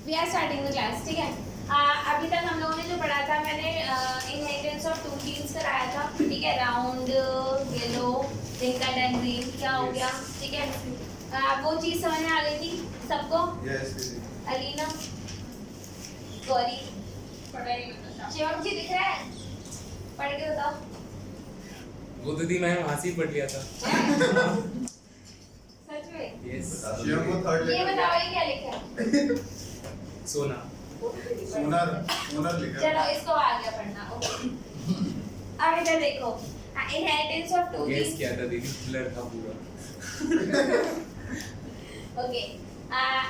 We are starting the class, ठीक है। अभी तक हम लोगों ने जो पढ़ा था, मैंने इनहेरिटेंस ऑफ टू जीन्स कराया था, ठीक है। Round, yellow, wrinkled and green, क्या हो गया, ठीक है। वो चीज़ समझ में आ गई थी सबको? यस। अलीना, गौरी, शिवम जी दिख रहा है? पढ़ के बताओ। वो तो दी मैंने वहाँ से ही पढ़ लिया था। सच में? यस। ये बताओ ये क्या लिखा है? सोना। सोनर लिखा है। चलो इसको आ गया पढ़ना, ओके। अब इधर देखो, inheritance of two guess genes, किया था दीदी, ब्लर था पूरा। ओके।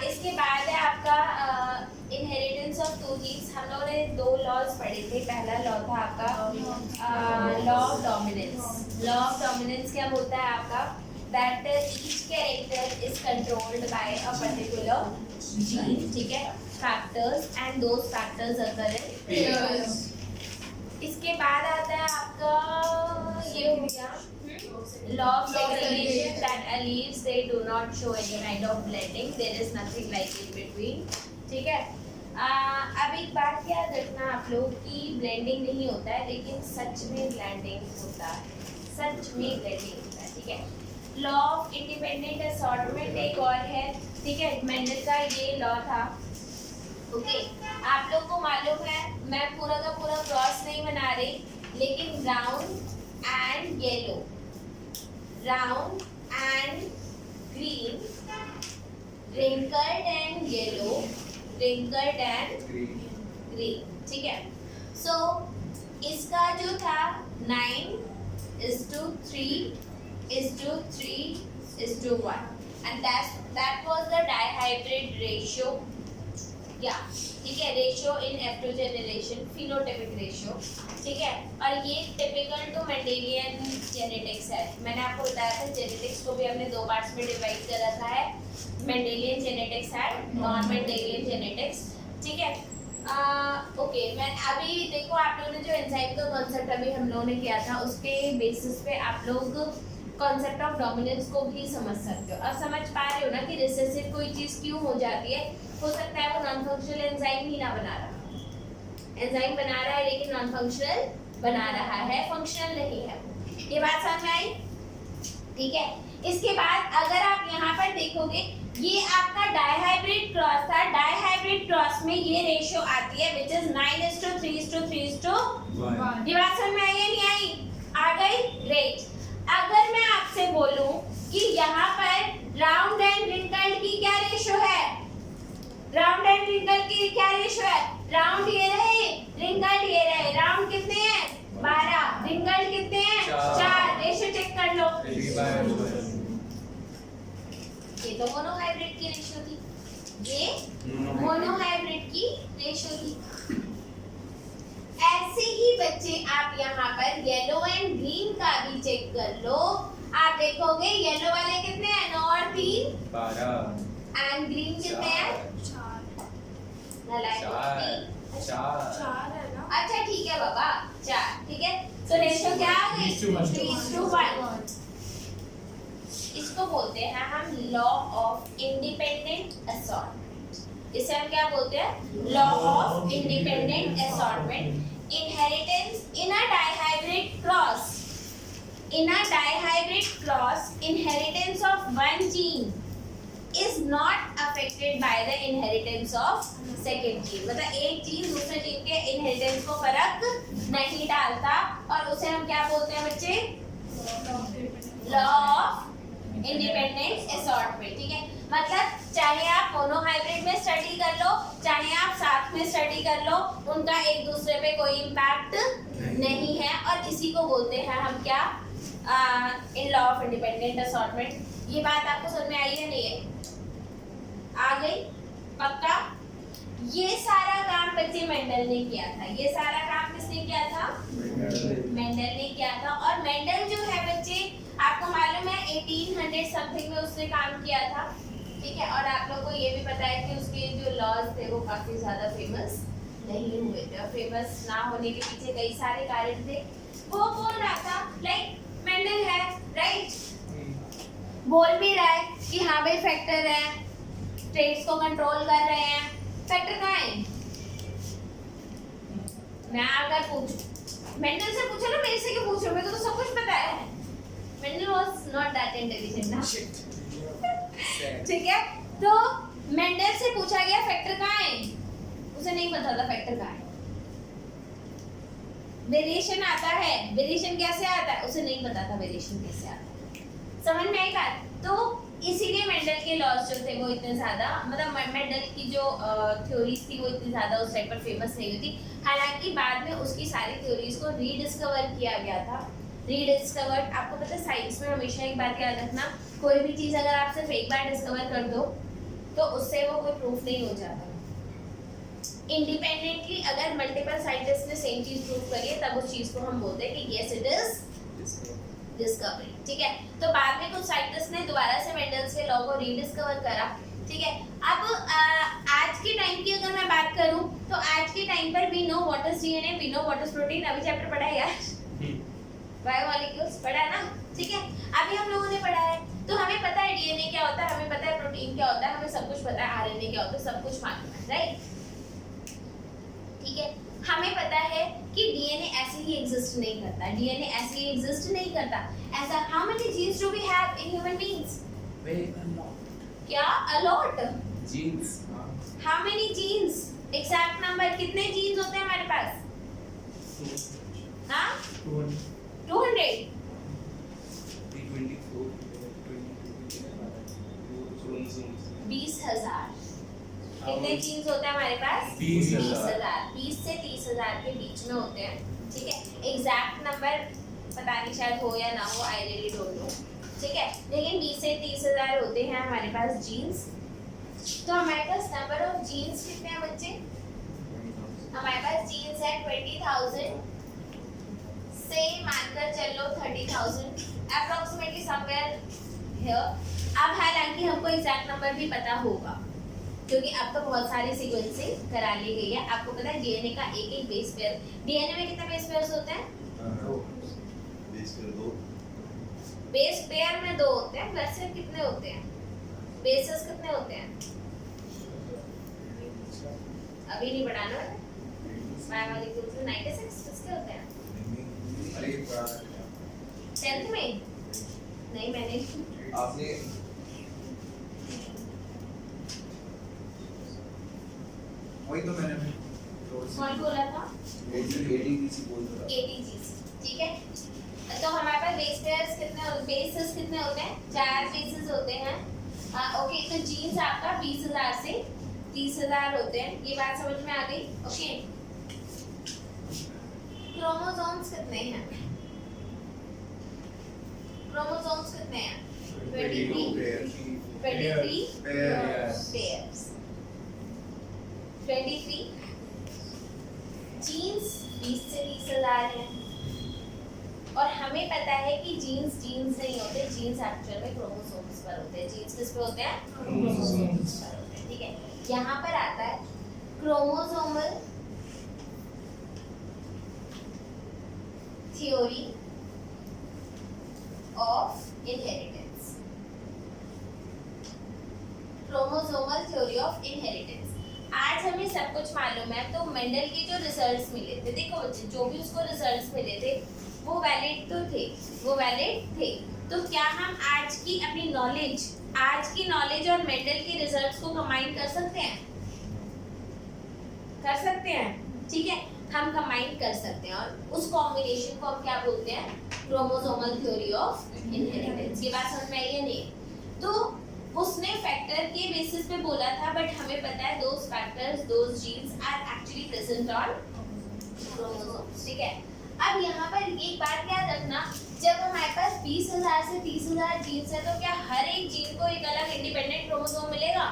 इसके बाद है आपका इनहेरिटेंस ऑफ टू जीन्स। हम लोगों ने दो लॉज पढ़े थे। पहला लॉ था आपका law of dominance. Law of dominance क्या बोलता है आपका? That each character is controlled by a particular gene, ठीक है, factors, and those factors occur in pairs. इसके बाद आता है आपका ये हो गया law of segregation, that alleles they do not show any kind of blending, there is nothing like in between, ठीक है। अब एक बात याद रखना आप लोग कि ब्लेंडिंग नहीं होता है, लेकिन सच में ब्लेंडिंग होता है, सच में ब्लेंडिंग होता है, ठीक है। लॉ ऑफ इंडिपेंडेंट असॉर्टमेंट एक और है, ठीक है, मेंडल का ये लॉ था, ओके। आप लोग को मालूम है, मैं पूरा का पूरा क्रॉस नहीं बना रही, लेकिन round and yellow, round and green, wrinkled and yellow, wrinkled and green, ठीक है। So इसका जो था 9:3:3:1 and that was the dihybrid ratio, yeah, ठीक है, ratio in F2 generation, phenotypic ratio, ठीक है। और ये टिपिकल टू मेंडेलियन जेनेटिक्स है। मैंने आपको बताया था जेनेटिक्स को भी हमने दो पार्ट्स में डिवाइड कर रखा है, Mendelian genetics and non Mendelian genetics, ठीक है। ओके, मैं अभी देखो, आप लोगों ने जो एंजाइम का कॉन्सेप्ट अभी हम लोगों ने किया था, उसके बेसिस पे आप लोग कॉन्सेप्ट ऑफ डोमिनेंस को भी समझ सकते हो। अब समझ पा रहे हो ना कि रिसेसिव कोई चीज़ क्यों हो जाती है? हो सकता है वो नॉन फंक्शनल एंजाइम ही ना बना रहा, एंजाइम बना रहा है लेकिन नॉन फंक्शनल बना रहा है, फंक्शनल नहीं है। ये बात समझ में आई? ठीक है। इसके बाद अगर आप यहाँ पर देखोगे, ये आपका डाइहाइब्रिड क्रॉस था। डाइहाइब्रिड क्रॉस में ये रेशियो आती है विच इज 9:3:3:1। ये बात समझ में आई या नहीं आई? आ गई? ग्रेट। अगर मैं आपसे बोलूं कि यहाँ पर राउंड एंड रिंकल्ड की क्या रेशियो है? राउंड एंड रिंकल्ड की क्या रेशियो है? राउंड ये रहे, रिंकल्ड ये रहे। राउंड कितने हैं? 12। रिंकल्ड कितने हैं? 4। रेशियो चेक कर लो। ये तो मोनोहाइब्रिड की रेशियो थी, ये मोनोहाइब्रिड की रेशियो थी। ऐसे ही बच्चे आप यहाँ पर येलो एंड ग्रीन का भी चेक कर लो। आप देखोगे येलो वाले कितने हैं? 9 और 3 12। एंड ग्रीन कितने हैं? 4 है ना? अच्छा ठीक है बाबा, 4, ठीक है। तो रेशियो क्या आ गई? 3:1। इसको बोलते हैं हम लॉ ऑफ इंडिपेंडेंट असॉर्टमेंट। इसे हम क्या बोलते हैं? Law of independent assortment. Inheritance in a dihybrid cross. In a dihybrid cross, inheritance of one gene is not affected by the inheritance of second gene. मतलब एक जीन दूसरे gene के inheritance को फर्क नहीं डालता, और उसे हम क्या बोलते हैं बच्चे? लॉ ऑफ इंडिपेंडेंट असॉर्टमेंट, ठीक है। मतलब चाहे आप मोनोहाइब्रिड में स्टडी कर लो, चाहे आप साथ में स्टडी कर लो, उनका एक दूसरे पे कोई इम्पैक्ट नहीं है, और इसी को बोलते हैं हम क्या? In law of independent assortment. ये बात आपको समझ में आई है नहीं है? आ गई? पक्का? ये सारा काम बच्चे मेंडल ने किया था। ये सारा काम किसने किया था? मेंडल ने किया था। और मेंडल जो है बच्चे, आपको मालूम है 1800 समथिंग में उसने काम किया था, ठीक है। और आप लोगों को ये भी पता है कि उसके जो लॉज थे वो काफी ज्यादा फेमस नहीं हुए थे, और फेमस ना होने के पीछे कई सारे कारण थे। वो बोल रहा था लाइक मेंडल है, राइट, बोल भी रहा है कि हाँ भाई फैक्टर है, ट्रेड्स को कंट्रोल कर रहे हैं, फैक्टर कहाँ है? मैं अगर पूछ मेंडल से पूछो ना, मेरे से क्यों पूछ रहे हो? मेरे को तो सब कुछ पता है। Mendel was not that intelligent ना। ठीक है, तो मेंडल से पूछा गया फैक्टर कहाँ है, उसे नहीं पता था फैक्टर कहाँ है। वेरिएशन आता है, वेरिएशन कैसे आता है उसे नहीं पता था, वेरिएशन कैसे आता है। समझ में आई बात? तो इसीलिए मेंडल के लॉज जो थे वो इतने ज्यादा, मतलब मेंडल की जो थ्योरीज थी वो इतनी ज्यादा उस टाइम पर फेमस नहीं हुई थी। हालांकि बाद में उसकी सारी थ्योरीज को रीडिस्कवर किया गया था। रीडिस्कवर्ड, आपको पता है साइंस में हमेशा एक बात याद रखना, कोई भी चीज अगर आप सिर्फ एक बार डिस्कवर कर दो तो उससे वो कोई प्रूफ नहीं हो जाता। इंडिपेंडेंटली अगर मल्टीपल साइंटिस्ट ने सेम चीज प्रूव करी है तब उस चीज को हम बोलते हैं कि यस इट इज डिस्कवरी। ठीक है, तो बाद में कुछ साइंटिस्ट ने दोबारा से मेंडल्स के लॉ को रीडिस्कवर करा। ठीक है, अब आज के टाइम की अगर मैं बात करूं तो आज के टाइम पर we know what is DNA, we know what is protein. अभी चैप्टर पढ़ा है यार, बायोमोलिक्यूल्स पढ़ा है ना। ठीक है, अभी हम लोगों ने पढ़ा है तो हमें पता है डीएनए क्या होता है, हमें पता है प्रोटीन क्या होता है, हमें सब कुछ पता है, आरएनए क्या होता है, सब कुछ मालूम है, राइट। ठीक है, हमें पता है कि डीएनए ऐसे ही एग्जिस्ट नहीं करता, डीएनए ऐसे ही एग्जिस्ट नहीं करता। ऐसा how many genes do we have in human beings? क्या? A lot genes. How many genes? Exact number कितने जीन्स होते हैं हमारे पास? हाँ 200। 20,000 कितने जीन्स होते हैं हमारे पास? 20,000। 20 से 30,000 के बीच में होते हैं। ठीक है, एग्जैक्ट नंबर पता नहीं, शायद हो या ना हो, आई रियली डोंट नो। ठीक है, लेकिन 20 से 30,000 होते हैं हमारे पास जीन्स। तो हमारे पास नंबर ऑफ जीन्स कितने हैं बच्चे? हमारे पास जीन्स है 20,000 से मानकर चलो 30,000 अप्रोक्सीमेटली समवेयर हियर। अब हालांकि हमको एग्जैक्ट नंबर भी पता होगा क्योंकि अब तो बहुत सारी सीक्वेंसिंग करा ली गई है। आपको पता है डीएनए का एक एक बेस पेयर, डीएनए में कितने बेस पेयर्स होते हैं? बेस पेयर में 2 होते हैं, वैसे कितने होते हैं? बेसेस कितने होते हैं? अभी नहीं बढ़ाना है, बायोमोलिक्यूल्स में 96 किसके होते हैं? 10th में? नहीं मैंने आपने वही तो मैंने कौन बोला था? ATGC बोल रहा था। ATGC। ठीक है, तो हमारे पास बेस पेयर्स कितने, बेसेस कितने होते हैं? 4 बेसेस होते हैं। ओके, तो जीन्स आपका 20,000 से 30,000 होते हैं, ये बात समझ में आ गई? ओके, क्रोमोसोम्स कितने हैं? क्रोमोसोम्स कितने हैं? 23 पेयर्स। 23 जीन्स 20 से 30,000 हैं और हमें पता है कि जीन्स नहीं होते, जीन्स एक्चुअल में क्रोमोसोम्स पर होते हैं। जीन्स किस पे होते हैं? क्रोमोसोम्स पर होते हैं। ठीक है, यहाँ पर आता है chromosomal theory of inheritance. Chromosomal theory of inheritance. आज हमें सब कुछ मालूम है, तो मेंडल के जो रिजल्ट्स मिले थे, देखो बच्चे जो भी उसको रिजल्ट्स मिले थे वो वैलिड तो थे, वो वैलिड थे। तो क्या हम आज की अपनी नॉलेज, आज की नॉलेज और मेंडल के रिजल्ट्स को कंबाइन कर सकते हैं? कर सकते हैं। ठीक है, हम कंबाइन कर सकते हैं और उस कॉम्बिनेशन को हम क्या बोलते हैं? Chromosomal theory of inheritance. ये बात समझ में आई या नहीं? तो उसने फैक्टर के बेसिस पे बोला था, बट हमें पता है those factors, those genes are actually present on chromosomes. ठीक है, अब यहाँ पर एक बात याद रखना, जब हमारे पास 20,000 से 30,000 जीन्स है तो क्या हर एक जीन को एक अलग इंडिपेंडेंट क्रोमोसोम मिलेगा?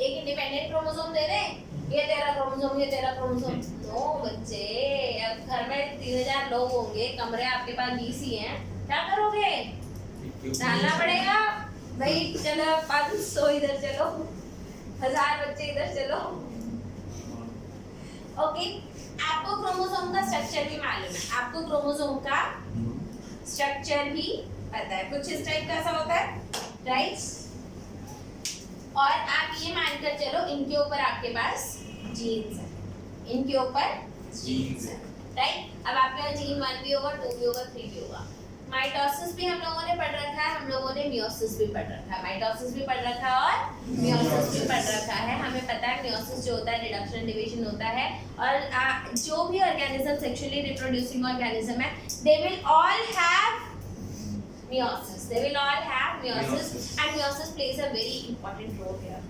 एक इंडिपेंडेंट क्रोमोसोम दे रहे हैं, ये तेरा क्रोमोसोम, ये तेरा क्रोमोसोम। नो बच्चे, अब घर में 3,000 लोग होंगे, कमरे आपके पास 20 ही हैं, क्या करोगे? डालना पड़ेगा भाई। चलो 500 इधर चलो, 1000 बच्चे इधर चलो। ओके, आपको क्रोमोसोम का स्ट्रक्चर भी मालूम है, आपको क्रोमोसोम का स्ट्रक्चर भी पता है, कुछ इस टाइप का सा होता है, राइट? और आप ये मानकर चलो इनके ऊपर आपके पास जीन्स है, इनके ऊपर जीन्स है, राइट। अब आपके पास जीन 1 भी होगा, 2 भी होगा, 3 भी होगा। माइटोसिस भी हम लोगों ने पढ़ रखा है, हम लोगों ने मियोसिस भी पढ़ रखा है, माइटोसिस भी पढ़ रखा है और मियोसिस भी पढ़ रखा है। हमें पता है मियोसिस जो होता है रिडक्शन डिवीजन होता है, और जो भी ऑर्गेनिज्म सेक्सुअली रिप्रोड्यूसिंग ऑर्गेनिज्म है, they will all have meiosis, they will all have meiosis and meiosis plays a very important role here.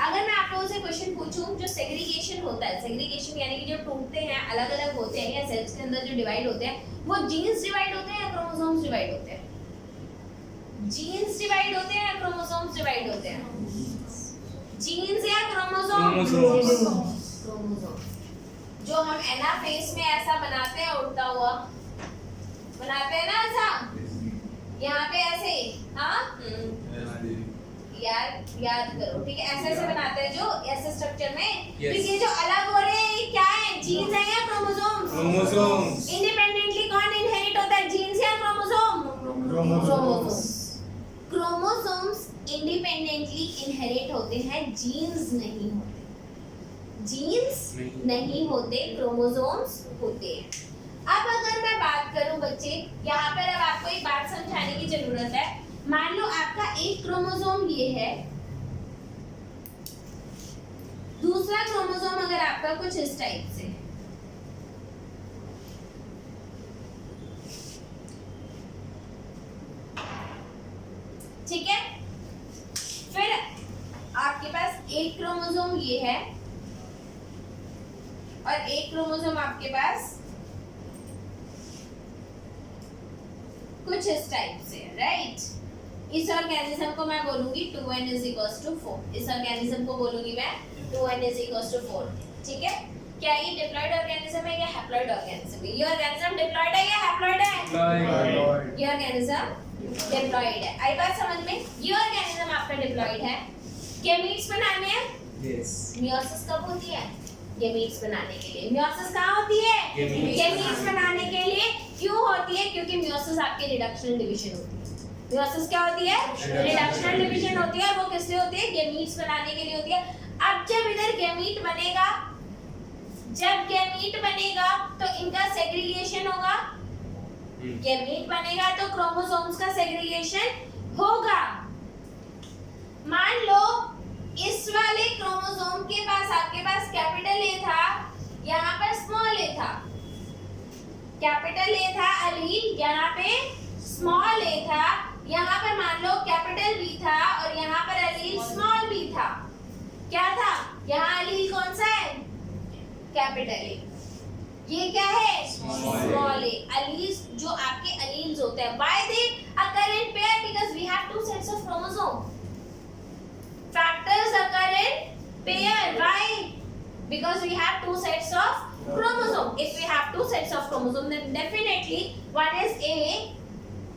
अगर मैं आप लोगों से क्वेश्चन पूछूं, जो सेग्रीगेशन होता है, सेग्रीगेशन यानी कि जो टूटते हैं, अलग अलग होते हैं या सेल्स के अंदर जो डिवाइड होते हैं, वो जीन्स डिवाइड होते हैं या क्रोमोसोम्स डिवाइड होते हैं? जीन्स डिवाइड होते हैं या क्रोमोसोम्स डिवाइड होते हैं? जीन्स या क्रोमोसोम्स? जो हम एनाफेज में ऐसा बनाते हैं, उड़ता हुआ बनाते हैं ना, ऐसा यहाँ पे ऐसे, हाँ याद करो, ठीक है, ऐसे ऐसे बनाते हैं जो ऐसे स्ट्रक्चर में। तो ये जो अलग हो रहे हैं, ये क्या है? जीन्स है या क्रोमोसोम्स? क्रोमोसोम्स। इंडिपेंडेंटली कौन इनहेरिट होता है, जीन्स या chromosome? Chromosomes. Chromosomes independently inherit होते हैं, जीन्स नहीं होते। जीन्स नहीं होते, क्रोमोसोम्स होते हैं। अब अगर मैं बात करूं बच्चे, यहाँ पर अब आपको एक बात समझाने की जरूरत है। मान लो आपका एक क्रोमोसोम ये है, दूसरा क्रोमोसोम अगर आपका कुछ इस टाइप से, ठीक है, फिर आपके पास एक क्रोमोसोम ये है और एक क्रोमोसोम आपके पास कुछ इस टाइप से, राइट। इस ऑर्गेनिज्म को मैं बोलूंगी 2n = 4, इस ऑर्गेनिज्म को बोलूंगी मैं 2n = 4, ठीक है। क्या ये डिप्लॉयड ऑर्गेनिज्म है या हैप्लॉयड ऑर्गेनिज्म है? ये ऑर्गेनिज्म डिप्लॉयड है या हैप्लॉयड है? ये ऑर्गेनिज्म डिप्लॉयड है। आई बात समझ में? ये ऑर्गेनिज्म आपका डिप्लॉयड है, गैमीट्स बनाने हैं। यस। मियोसिस कब होती है? गैमीट्स बनाने के लिए। मियोसिस कहाँ होती है? गैमीट्स बनाने के लिए। क्यों होती है? क्योंकि मियोसिस आपकी रिडक्शनल डिवीजन होती है। मियोसिस क्या होती है? रिडक्शनल डिवीजन होती है, और वो किससे होती है? गैमीट्स बनाने के लिए होती है। अब जब इधर गैमीट बनेगा, जब गैमीट बनेगा तो इनका सेग्रीगेशन होगा। गैमीट बनेगा तो क्रोमोसोम्स का सेग्रीगेशन होगा। मान लो इस वाले क्रोमोसोम के पास आपके पास कैपिटल ए था, यहाँ पर स्मॉल ए था। कैपिटल ए था एलील, यहाँ पे स्मॉल ए था। यहाँ पर मान लो कैपिटल बी था और यहाँ पर एलील स्मॉल बी था। क्या था? यहाँ एलील कौन सा है? Capital A. ये क्या है? स्मॉल ए। एलील्स जो आपके एलील्स होते हैं, why they occur in pair? Because we have two sets of chromosome. Factors occur in pair. Why? Because we have two sets of chromosome. If we have two sets of chromosome, then definitely one is A.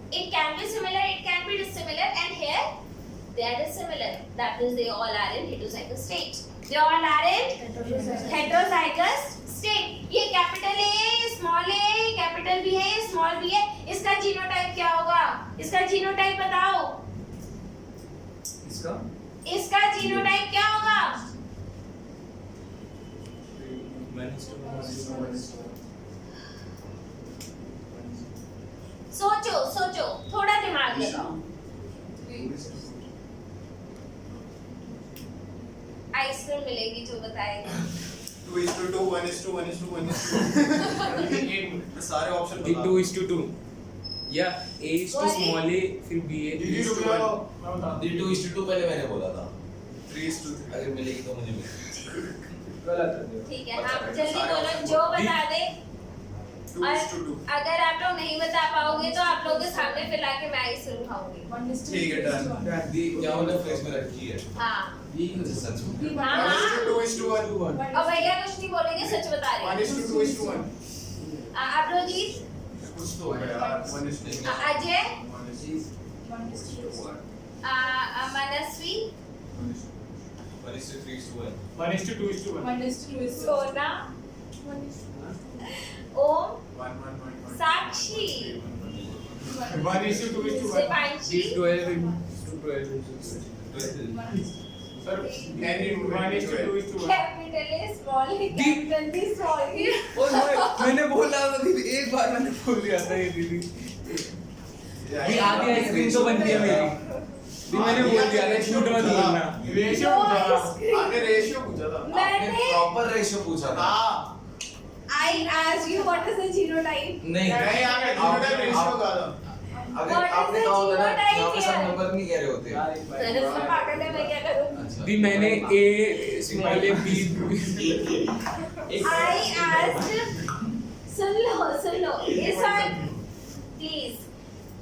It can be similar, it can be dissimilar, and here they are dissimilar. That means they all are in heterozygous state. They all are in heterozygous state. ये capital A, small A, capital B है, ये small B है। इसका genotype क्या होगा? इसका genotype बताओ। इसका जीनोटाइप क्या होगा? सोचो सोचो, थोड़ा दिमाग लगाओ। आइसक्रीम मिलेगी जो बताएगा। 2:2, 1:1, 1:1। सारे ऑप्शन बता। 2:2 या A is to small a, फिर B a 2:2 पहले मैंने बोला था। 3:3। अगर मिलेगी तो मुझे मिलेगी। ठीक है, हाँ जल्दी बोलो जो बता दे। 2:2। अगर आप लोग नहीं बता पाओगे तो आप लोगों के सामने फिला के मैं आइसक्रीम खाऊंगी। ठीक है, डन। क्या बोला? फेस में रखी है। हाँ सच में। हाँ हाँ। 2:1। और भैया कुछ नहीं बोलेंगे, सच बता रहे हैं। 1:2:1। आप लोग जीत। कुछ तो है यार। 1:1। अजय, 1:1। मनस्वी, 1:3:1। 1:2:1। Sona, Om, 1:1. Sakshi, 1:2:1। Shivanshi, 12:12 Sir, N 1:2:1. Capital A small A capital B small A. मैंने बोला था दीदी, एक बार मैंने बोल दिया था ये दीदी। ये आधी आइसक्रीम तो बनती है मेरी। दी मैंने बोल दिया था झूठ मत बोलना। रेशियो पूछा था, आपने रेशियो पूछा था। मैंने प्रॉपर रेशियो पूछा था। हाँ I asked you what is a genotype? नहीं नहीं आपने जीनोटाइप रेशियो कहा था। अगर What is आपने the कहा होता ना genotype यहाँ पे सब here? नंबर नहीं कह रहे होते। मैंने सब पागल है, मैं क्या करूं? अच्छा। दी मैंने A small A B I asked सुन लो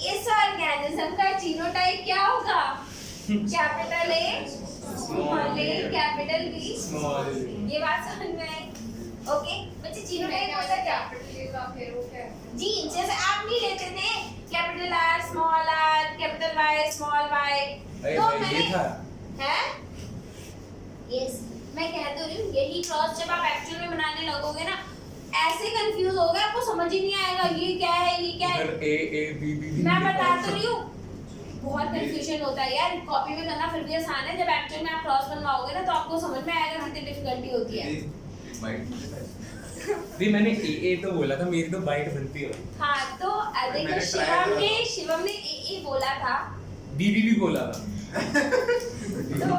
इस ऑर्गेनिज्म का जीनोटाइप क्या होगा? Capital A small A capital B small. ये बात समझ में आई? ओके बच्चे जीनोटाइप होता क्या? जीन जैसे आप नहीं लेते थे capital R small R capital Y small Y अरे तो भाई, मैंने ये था। है यस मैं कह तो रही हूँ यही क्रॉस जब आप एक्चुअल में बनाने लगोगे ना ऐसे कंफ्यूज होगे आपको समझ ही नहीं आएगा ये क्या है ये क्या है। इधर ए बी बी मैं बता तो रही हूँ बहुत कंफ्यूजन होता है यार कॉपी में करना फिर भी आसान है जब एक्चुअल में आप क्रॉस बनवाओगे ना तो आपको समझ में आएगा कितनी डिफिकल्टी होती है। दी मैंने ए तो बोला था, मेरी तो बाइट बनती है। हाँ तो देखो मैंने try शिवम ने ए बोला था बी भी बोला था। तो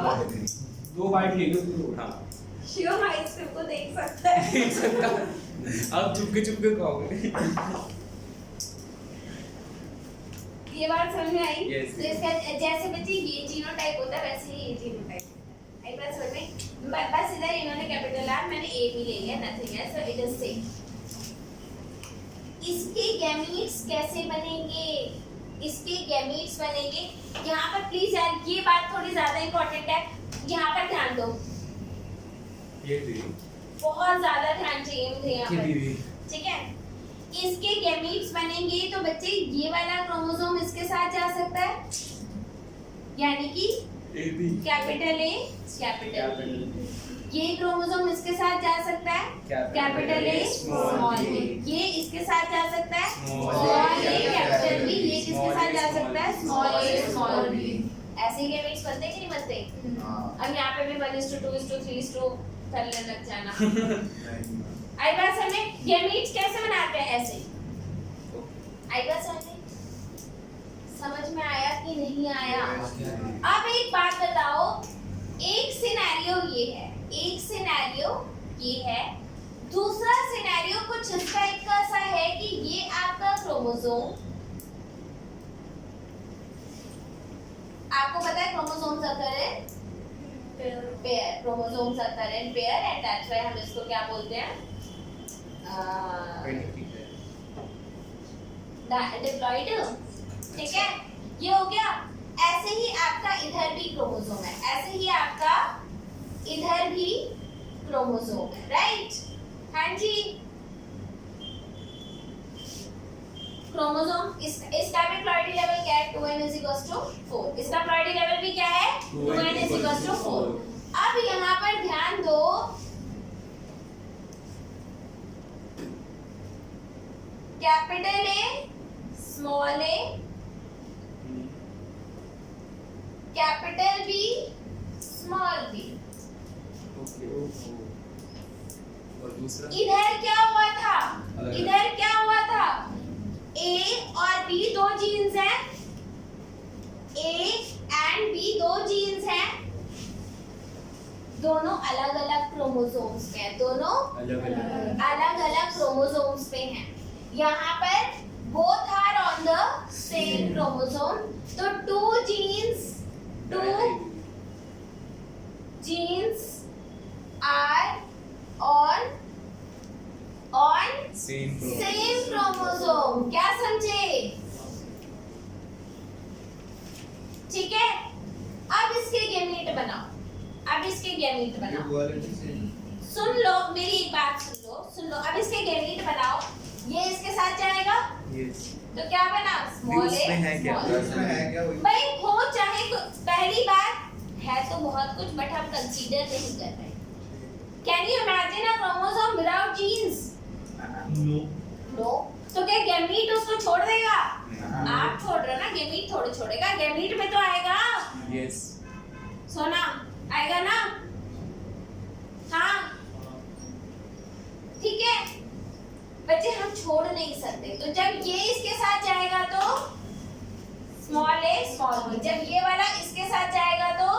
दो बाइट ले लो। हाँ शिवम आइसक्रीम को देख सकता है। देख सकता है। अब चुपके खाओगे। ये बात समझ में आई? Yes, तो इसका जैसे बच्चे ये जीनोटाइप होता है वैसे ही ये जीनोटाइप आई बात समझ में? बस इधर इन्होंने कैपिटल आर मैंने ए भी ले लिया nothing else so it is same. इसके गैमीट्स कैसे बनेंगे? इसके गैमीट्स बनेंगे यहाँ पर प्लीज यार ये बात थोड़ी ज्यादा इंपॉर्टेंट है यहाँ पर ध्यान दो ये दीदी। बहुत ज्यादा ध्यान चाहिए मुझे यहाँ ये पर दीदी। ठीक है इसके गैमीट्स बनेंगे तो बच्चे ये वाला क्रोमोसोम इसके साथ जा सकता है यानी कि A B capital A capital B ये क्रोमोसोम इसके साथ जा सकता है कैपिटल ए स्मॉल ए ये इसके साथ जा सकता है स्मॉल ए कैपिटल बी ये किसके साथ जा सकता है स्मॉल ए स्मॉल बी ऐसे ही गैमीट्स बनते कि नहीं बनते? अब यहाँ पे भी 1:2:3 करने लग जाना। आई बात समझ में? गैमीट्स कैसे बनाते हैं ऐसे? आई बात समझ में आया कि नहीं आया? अब एक बात बताओ एक सिनेरियो ये है दूसरा सिनेरियो कुछ इस टाइप का सा है कि ये आपका क्रोमोसोम आपको पता है क्रोमोसोम्स आकर है पेयर क्रोमोसोम्स आकर है पेयर एंड दैट्स व्हाई हम इसको क्या बोलते हैं डिप्लॉइड। ठीक है ये हो गया। ऐसे ही आपका इधर भी क्रोमोसोम है ऐसे ही आपका इधर भी क्रोमोसोम है राइट? हाँ जी क्रोमोसोम इसका भी प्लॉइडी लेवल क्या है 2n = 4 इसका प्लॉइडी लेवल भी क्या है 2n = 4। अब यहाँ पर ध्यान दो capital A small A capital B small B. और दूसरा इधर क्या हुआ था ए और बी दो जीन्स हैं ए एंड बी दो जीन्स हैं दोनों अलग अलग क्रोमोसोम्स पे हैं दोनों अलग अलग क्रोमोसोम्स पे हैं। यहाँ पर both are on the same chromosome तो two genes are on same same chromosome क्या समझे? ठीक है अब इसके गैमीट बनाओ सुन लो मेरी एक बात सुन लो अब इसके गैमीट बनाओ ये इसके साथ जाएगा यस तो क्या बना स्मॉल ए उसमें है क्या? भाई हो चाहे पहली बात है तो बहुत कुछ बट हम कंसीडर नहीं कर रहे। Can you imagine a chromosome without genes? No तो क्या गैमीट उसको छोड़ देगा? आप छोड़ रहे हो ना गैमीट थोड़े छोड़ेगा गैमीट में तो आएगा। यस सोना आएगा ना? हाँ ठीक है बच्चे, हम छोड़ नहीं सकते। तो जब ये इसके साथ जाएगा तो स्मॉल ए स्मॉल बी, जब ये वाला इसके साथ जाएगा तो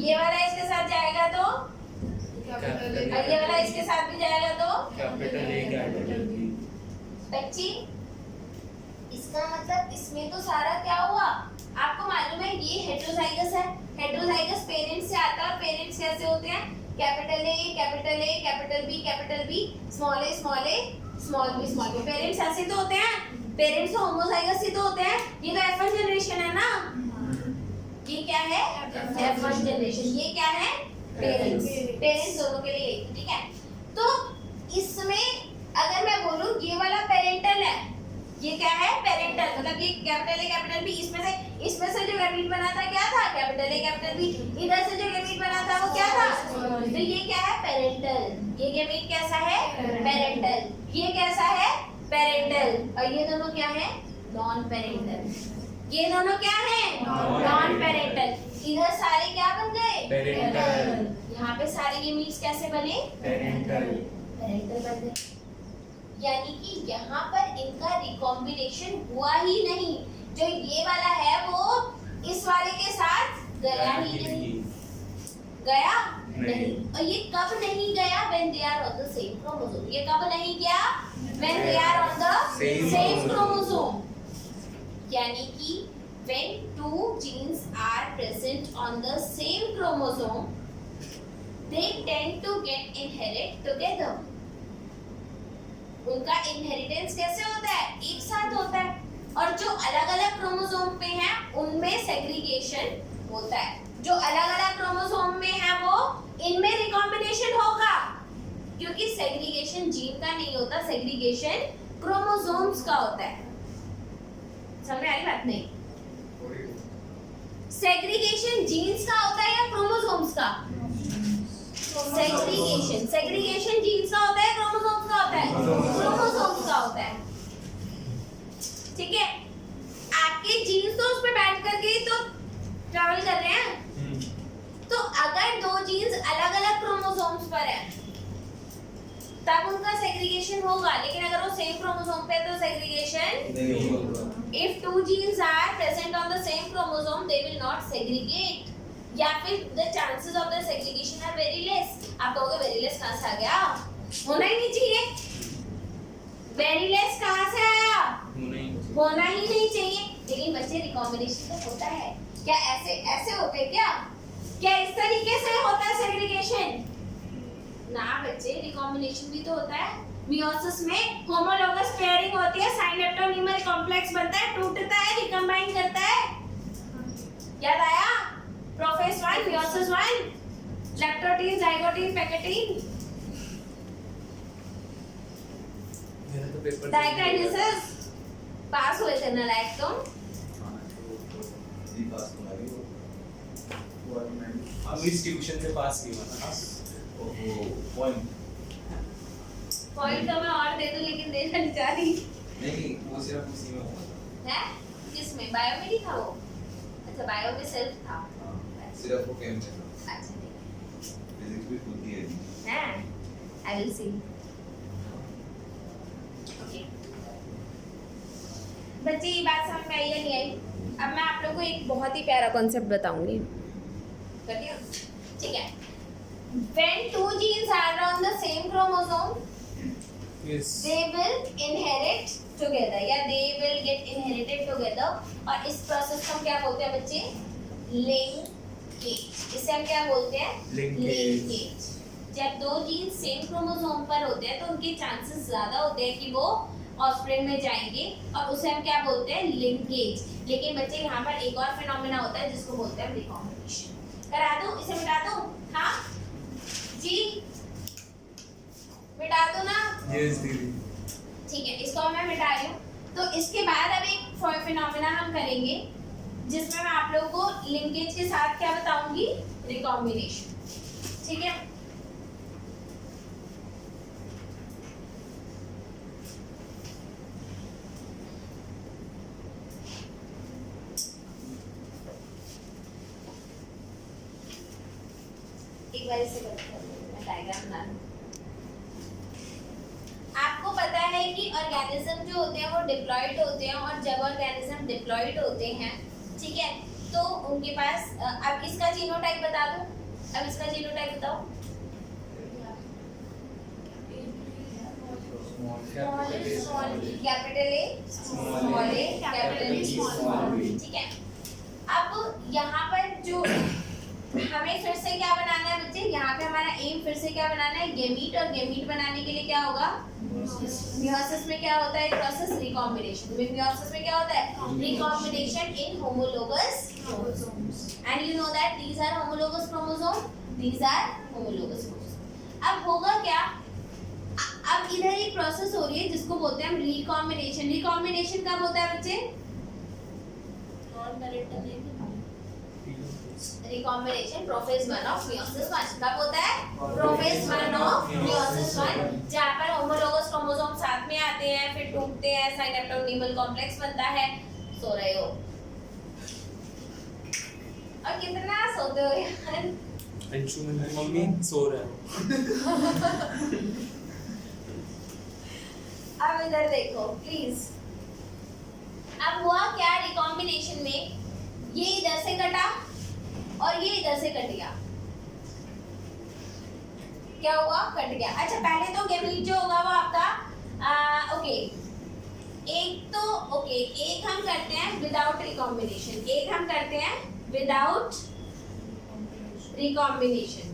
ये वाला इसके साथ जाएगा तो, और ये वाला इसके साथ भी जाएगा तो कैपिटल ए कैपिटल बी। बच्ची इसका मतलब इसमें तो सारा क्या हुआ, आपको मालूम है ये हेटेरोजाइगस है, हेटेरोजाइगस पेरेंट्स से आता है। पेरेंट्स कैसे होते हैं? Capital A capital B small A small B small B. Parents ऐसे तो होते हैं, पेरेंट्स तो होमोजाइगस ही तो होते हैं। ये तो F1 जनरेशन है ना, ये क्या है? F1 generation. ये क्या है? पेरेंट्स। पेरेंट्स दोनों के लिए ठीक है। तो इसमें अगर मैं बोलूं ये वाला पेरेंटल है, ये क्या है? पेरेंटल, मतलब ये कैपिटल ए कैपिटल बी, इसमें से जो गैमीट बना था क्या था? Capital A capital B. इधर से जो गैमीट बना था वो क्या था? तो ये क्या है? पेरेंटल। ये गैमीट कैसा है? पेरेंटल। ये कैसा है? पेरेंटल। और ये दोनों क्या है? Non parental. ये दोनों क्या है? Non parental. इधर सारे क्या बन गए? पेरेंटल। यहाँ पे सारे गैमीट्स कैसे बने? पेरेंटल। पेरेंटल बन गए। यानी कि यहाँ पर इनका रिकॉम्बिनेशन हुआ ही नहीं। जो ये वाला है वो इस वाले के साथ गया ही नहीं। गया नहीं। और ये कब नहीं गया? when they are on the same chromosome। ये कब नहीं गया? when they are on the same chromosome। यानी कि when two genes are present on the same chromosome they tend to get inherit together। उनका इनहेरिटेंस कैसे होता है? एक साथ होता है। और जो अलग-अलग क्रोमोसोम पे हैं उनमें सेग्रीगेशन होता है। जो अलग-अलग क्रोमोसोम में है वो इनमें रिकॉम्बिनेशन होगा, क्योंकि सेग्रीगेशन जीन का नहीं होता, सेग्रीगेशन क्रोमोसोम्स का होता है। समझ में आ रही बात? नहीं, सेग्रीगेशन जीन्स का होता है या क्रोमोसोम्स का? सेग्रीगेशन जीन्स का होता है, क्रोमोसोम्स का होता है? क्रोमोसोम्स का होता है। ठीक है, आपके जीन्स तो उस पे बैठ करके ही तो ट्रैवल कर रहे हैं। तो अगर दो जीन्स अलग-अलग क्रोमोसोम्स पर है तब उनका सेग्रीगेशन होगा, लेकिन अगर वो सेम क्रोमोसोम पे है तो सेग्रीगेशन नहीं होगा। if two genes are present on the same chromosome they will not segregate, या फिर the chances of the segregation are very less। आप कहोगे very less कहाँ से आ गया? होना ही नहीं चाहिए। very less कहाँ से आया? होना ही नहीं चाहिए। लेकिन बच्चे रिकॉम्बिनेशन तो होता है क्या? ऐसे होते हैं क्या? क्या इस तरीके से होता है सेग्रीगेशन? ना बच्चे, रिकॉम्बिनेशन भी तो होता है। मियोसिस में होमोलोगस पेयरिंग होती है, साइनेप्टोनीमल कॉम्प्लेक्स बनता है, टूटता है, रिकंबाइन करता है। याद आया? Prophase 1, meiosis 1, leptotene, zygotene, pachytene, diakinesis. Pass हुए थे ना लाइक तुम? हम इस ट्यूशन से पास किए ना। ओहो, पॉइंट तो मैं और दे दूं लेकिन देना नहीं चाह रही। नहीं, वो सिर्फ उसी में हुआ था। है? किसमें? बायो में नहीं था वो? अच्छा, बायो में सेल्फ था। सिर्फ वो केम में था। अच्छा ठीक फिजिक्स भी खुद ही है। है। I will see. ओके बच्चे, ये बात समझ में आई या नहीं आई? अब मैं आप लोगों को एक बहुत ही प्यारा कॉन्सेप्ट बताऊंगी। ठीक है। When two genes are on the same chromosome, Yes. they will inherit together या they will get inherited together। और इस प्रोसेस को हम क्या बोलते हैं बच्चे? लिंकेज। इसे हम क्या बोलते हैं? लिंकेज। जब दो जीन सेम क्रोमोसोम पर होते हैं तो उनके चांसेस ज्यादा होते हैं कि वो ऑफस्प्रिंग में जाएंगे, और उसे हम क्या बोलते हैं? लिंकेज। लेकिन बच्चे यहाँ पर एक और फिनोमेना होता है जिसको बोलते हैं रिकॉम्बिनेशन। करा दूं? इसे मिटा दूं? हाँ जी, मिटा दो ना? Yes, दीदी। ठीक है, इसको मैं मिटा रही हूँ। तो इसके बाद अब एक फिनोमेना हम करेंगे जिसमें मैं आप लोगों को लिंकेज के साथ क्या बताऊंगी? रिकॉम्बिनेशन। ठीक है, एक बार इसे बंद कर दो, मैं डायग्राम बना लूं। आपको पता है कि ऑर्गेनिज्म जो होते हैं वो डिप्लॉयड होते हैं, और जब ऑर्गेनिज्म डिप्लॉयड होते हैं, ठीक है, तो उनके पास अब इसका जीनोटाइप बता दो, अब इसका जीनोटाइप बताओ। Capital A small A capital B small B, ठीक है। अब यहाँ पर जो हमें फिर से क्या बनाना है बच्चे, यहाँ पे हमारा एम फिर से क्या बनाना है, गेमीट, और गेमीट बनाने के लिए क्या होगा, मियोसिस में क्या होता है प्रोसेस, रिकॉम्बिनेशन। मियोसिस में क्या होता है, recombination in homologous chromosomes, and you know that these are homologous chromosome, these are homologous chromosome. अब होगा क्या, अब इधर एक प्रोसेस हो रही है जिसको बोलते हैं हम रिकॉम्बिनेशन। रिकॉम्बिनेशन कब होता है बच्चे, रिकॉम्बिनेशन प्रोफेज 1 ऑफ मियोसिस 1 कब होता है, प्रोफेज 1 ऑफ मियोसिस 1, जहां पर होमोलोगस क्रोमोसोम साथ में आते हैं, फिर टूटते हैं, साइनेप्टोनिमल कॉम्प्लेक्स बनता है। सो रहे हो और कितना सोते हो यार, मम्मी सो रहा है। अब इधर देखो प्लीज। अब हुआ क्या, रिकॉम्बिनेशन में ये इधर से कटा और ये इधर से कट गया, क्या हुआ, कट गया। अच्छा पहले तो गेमीट जो होगा वो आपका ओके, एक तो ओके, एक हम करते हैं विदाउट रिकॉम्बिनेशन, एक हम करते हैं विदाउट रिकॉम्बिनेशन,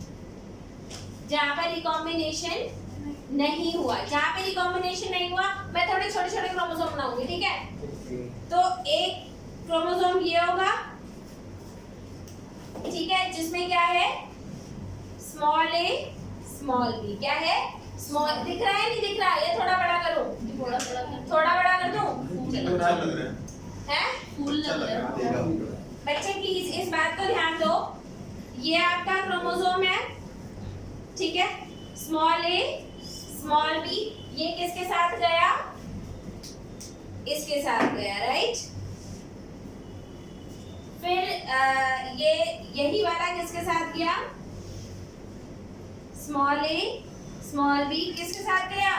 जहां पर रिकॉम्बिनेशन नहीं हुआ, जहां पे रिकॉम्बिनेशन नहीं हुआ मैं थोड़े छोटे छोटे क्रोमोसोम बनाऊंगी, ठीक है। तो एक क्रोमोसोम ये होगा, ठीक है, जिसमें क्या है, स्मॉल ए स्मॉल बी, क्या है, स्मॉल, दिख रहा है नहीं दिख रहा, ये थोड़ा बड़ा करो, थोड़ा बड़ा कर दूं, हैं फूल लग रहा है। बच्चे प्लीज इस बात को ध्यान दो, ये आपका क्रोमोसोम है, ठीक है, स्मॉल ए स्मॉल बी, ये किसके साथ गया, इसके साथ गया, राइट। फिर ये यही वाला किसके साथ गया, स्मॉल ए स्मॉल बी, किसके साथ गया,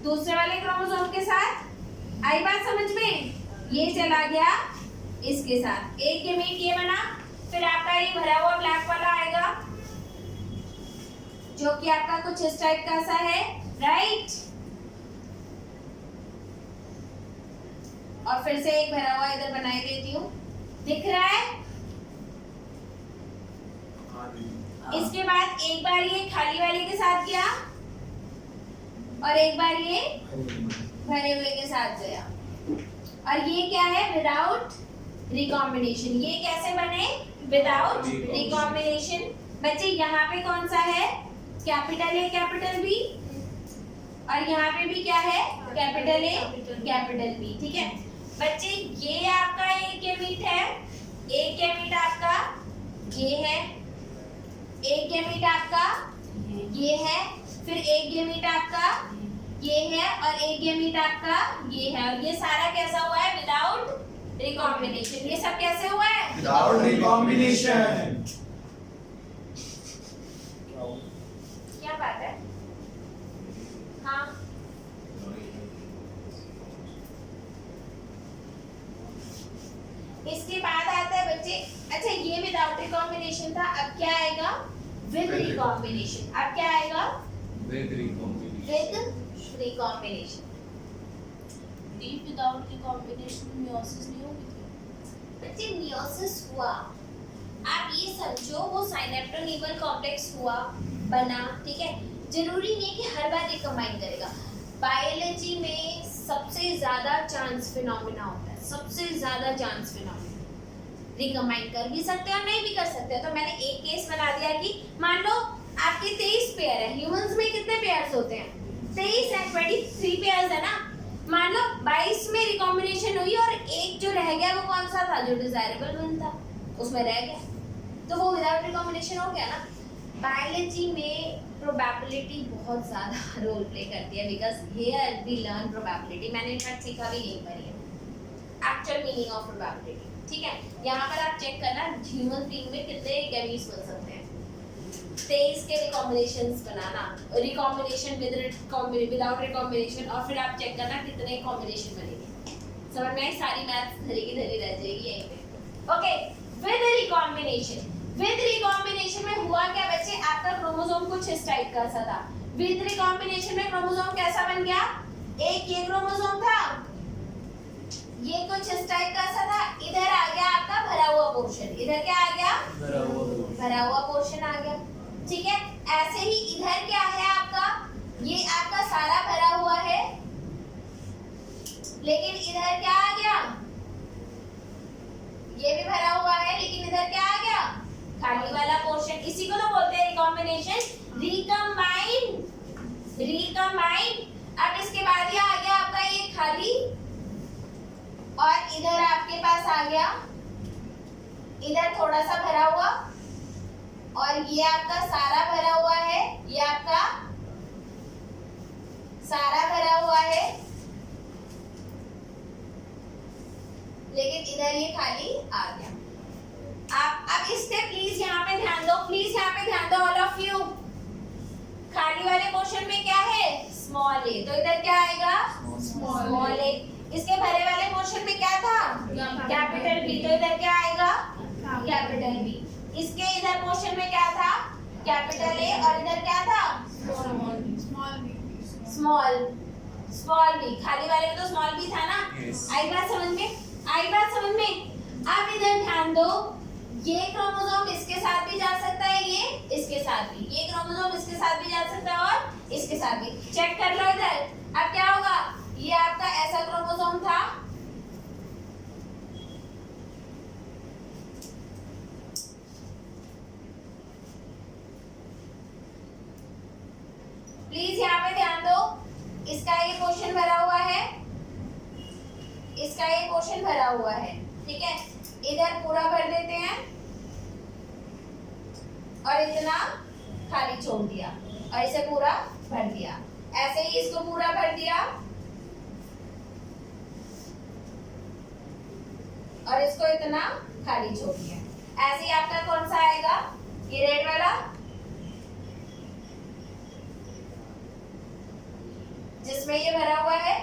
दूसरे वाले क्रोमोसोम के साथ। आई बात समझ में, ये चला गया इसके साथ, एक गेमीट ये बना, फिर आपका ये भरा हुआ ब्लैक वाला आएगा जो कि आपका कुछ इस टाइप का सा है, राइट। और फिर से एक भरा हुआ इधर बनाई देती हूँ, दिख रहा है। इसके बाद एक बार ये खाली वाले के साथ गया और एक बार ये भरे हुए के साथ गया, और ये क्या है, विदाउट रिकॉम्बिनेशन। ये कैसे बने, विदाउट रिकॉम्बिनेशन। बच्चे यहाँ पे कौन सा है, कैपिटल ए कैपिटल बी, और यहाँ पे भी क्या है, कैपिटल ए कैपिटल बी, ठीक है। बच्चे ये आपका एक गेमीट है, एक गेमीट आपका ये है, एक गेमीट आपका ये है, फिर एक गेमीट आपका ये है, और एक गेमीट आपका ये है, और ये सारा कैसा हुआ है, विदाउट रिकॉम्बिनेशन। ये सब कैसे हुआ है, विदाउट रिकॉम्बिनेशन। क्या बात है, हाँ इसके बाद आता है बच्चे, अच्छा ये विदाउट रिकॉम्बिनेशन था, अब क्या आएगा, विद रिकॉम्बिनेशन। अब क्या आएगा, with recombination. Deep without recombination meiosis नहीं होगी थी। बच्चे मियोसिस हुआ, आप ये समझो वो साइनेप्टोनिमल कॉम्प्लेक्स हुआ, बना, ठीक है। जरूरी नहीं कि हर बार रिकम्बाइन करेगा। बायोलॉजी में सबसे ज्यादा चांस फिनोमेना होता है, सबसे ज्यादा चांस फिनोमेना। रिकम्बाइन कर भी सकते हैं और नहीं भी कर सकते हैं। तो मैंने एक केस बना दिया कि मान लो आपके 23 पेयर है, ह्यूमंस में कितने पेयर्स होते हैं, 23 है, 23 पेयर्स है ना। मान लो 22 में रिकॉम्बिनेशन हुई और एक जो रह गया वो कौन सा था, जो डिजायरेबल वन था, उसमें रह गया, तो वो विदाउट रिकॉम्बिनेशन हो गया ना। बायोलॉजी में प्रोबेबिलिटी बहुत ज़्यादा रोल प्ले करती है, because here we learn probability. मैंने इनफैक्ट सीखा भी यहीं पर ही है, एक्चुअल मीनिंग ऑफ प्रोबेबिलिटी, ठीक है। यहाँ पर आप चेक करना ह्यूमन बीइंग में कितने गैमीट्स बन सकते हैं। 23 के रिकॉम्बिनेशंस बनाना, रिकॉम्बिनेशन विदाउट रिकॉम्बिनेशन, और फिर आप चेक करना कितने कॉम्बिनेशन बनेंगे। समझ में आई? सारी मैथ्स धरी की धरी रह जाएगी यहीं पे। Okay, with recombination, with recombination में हुआ क्या बच्चे, आपका क्रोमोसोम कुछ इस टाइप का सा था। विद रिकॉम्बिनेशन में क्रोमोसोम कैसा बन गया, एक ये क्रोमोसोम था, ये कुछ इस टाइप का सा था, इधर आ गया आपका भरा हुआ पोर्शन, इधर क्या आ गया, भरा हुआ पोर्शन आ गया। ठीक है, ऐसे ही इधर क्या है आपका, ये आपका सारा भरा हुआ है, लेकिन इधर क्या आ गया, ये भी भरा हुआ है, लेकिन इधर क्या आ गया, खाली वाला पोर्शन। इसी को तो बोलते हैं रिकॉम्बिनेशन, रिकंबाइन, रिकंबाइन। अब इसके बाद ये आ गया आपका ये खाली, और इधर आपके पास आ गया, इधर थोड़ा सा भरा हुआ, और ये आपका सारा भरा हुआ है, ये आपका सारा भरा हुआ है, लेकिन इधर ये खाली आ गया। आप अब इस पे प्लीज यहाँ पे ध्यान दो, प्लीज यहाँ पे ध्यान दो ऑल ऑफ यू। खाली वाले पोर्शन में क्या है, स्मॉल ए, तो इधर क्या आएगा, स्मॉल ए। इसके भरे वाले पोर्शन में क्या था, कैपिटल बी, तो इधर क्या आएगा, कैपिटल बी। इसके इधर पोर्शन में क्या था, कैपिटल ए, और इधर क्या था, स्मॉल स्मॉल बी। खाली वाले में तो स्मॉल बी था ना। आई बात समझ में, आई बात समझ में। अब इधर ध्यान दो, ये क्रोमोसोम इसके साथ भी जा सकता है, ये इसके साथ भी, ये क्रोमोसोम इसके साथ भी जा सकता है, और इसके साथ भी। चेक कर लो इधर, अब क्या होगा, ये आपका ऐसा क्रोमोसोम था, प्लीज यहाँ पे ध्यान दो, इसका ये पोर्शन भरा हुआ है, इसका ये पोर्शन भरा हुआ है, ठीक है। इधर पूरा भर देते हैं, और इतना खाली छोड़ दिया, और इसे पूरा भर दिया। ऐसे ही इसको पूरा भर दिया, और इसको इतना खाली छोड़ दिया। ऐसे ही आपका कौन सा आएगा, ये रेड वाला, जिसमें ये भरा हुआ है,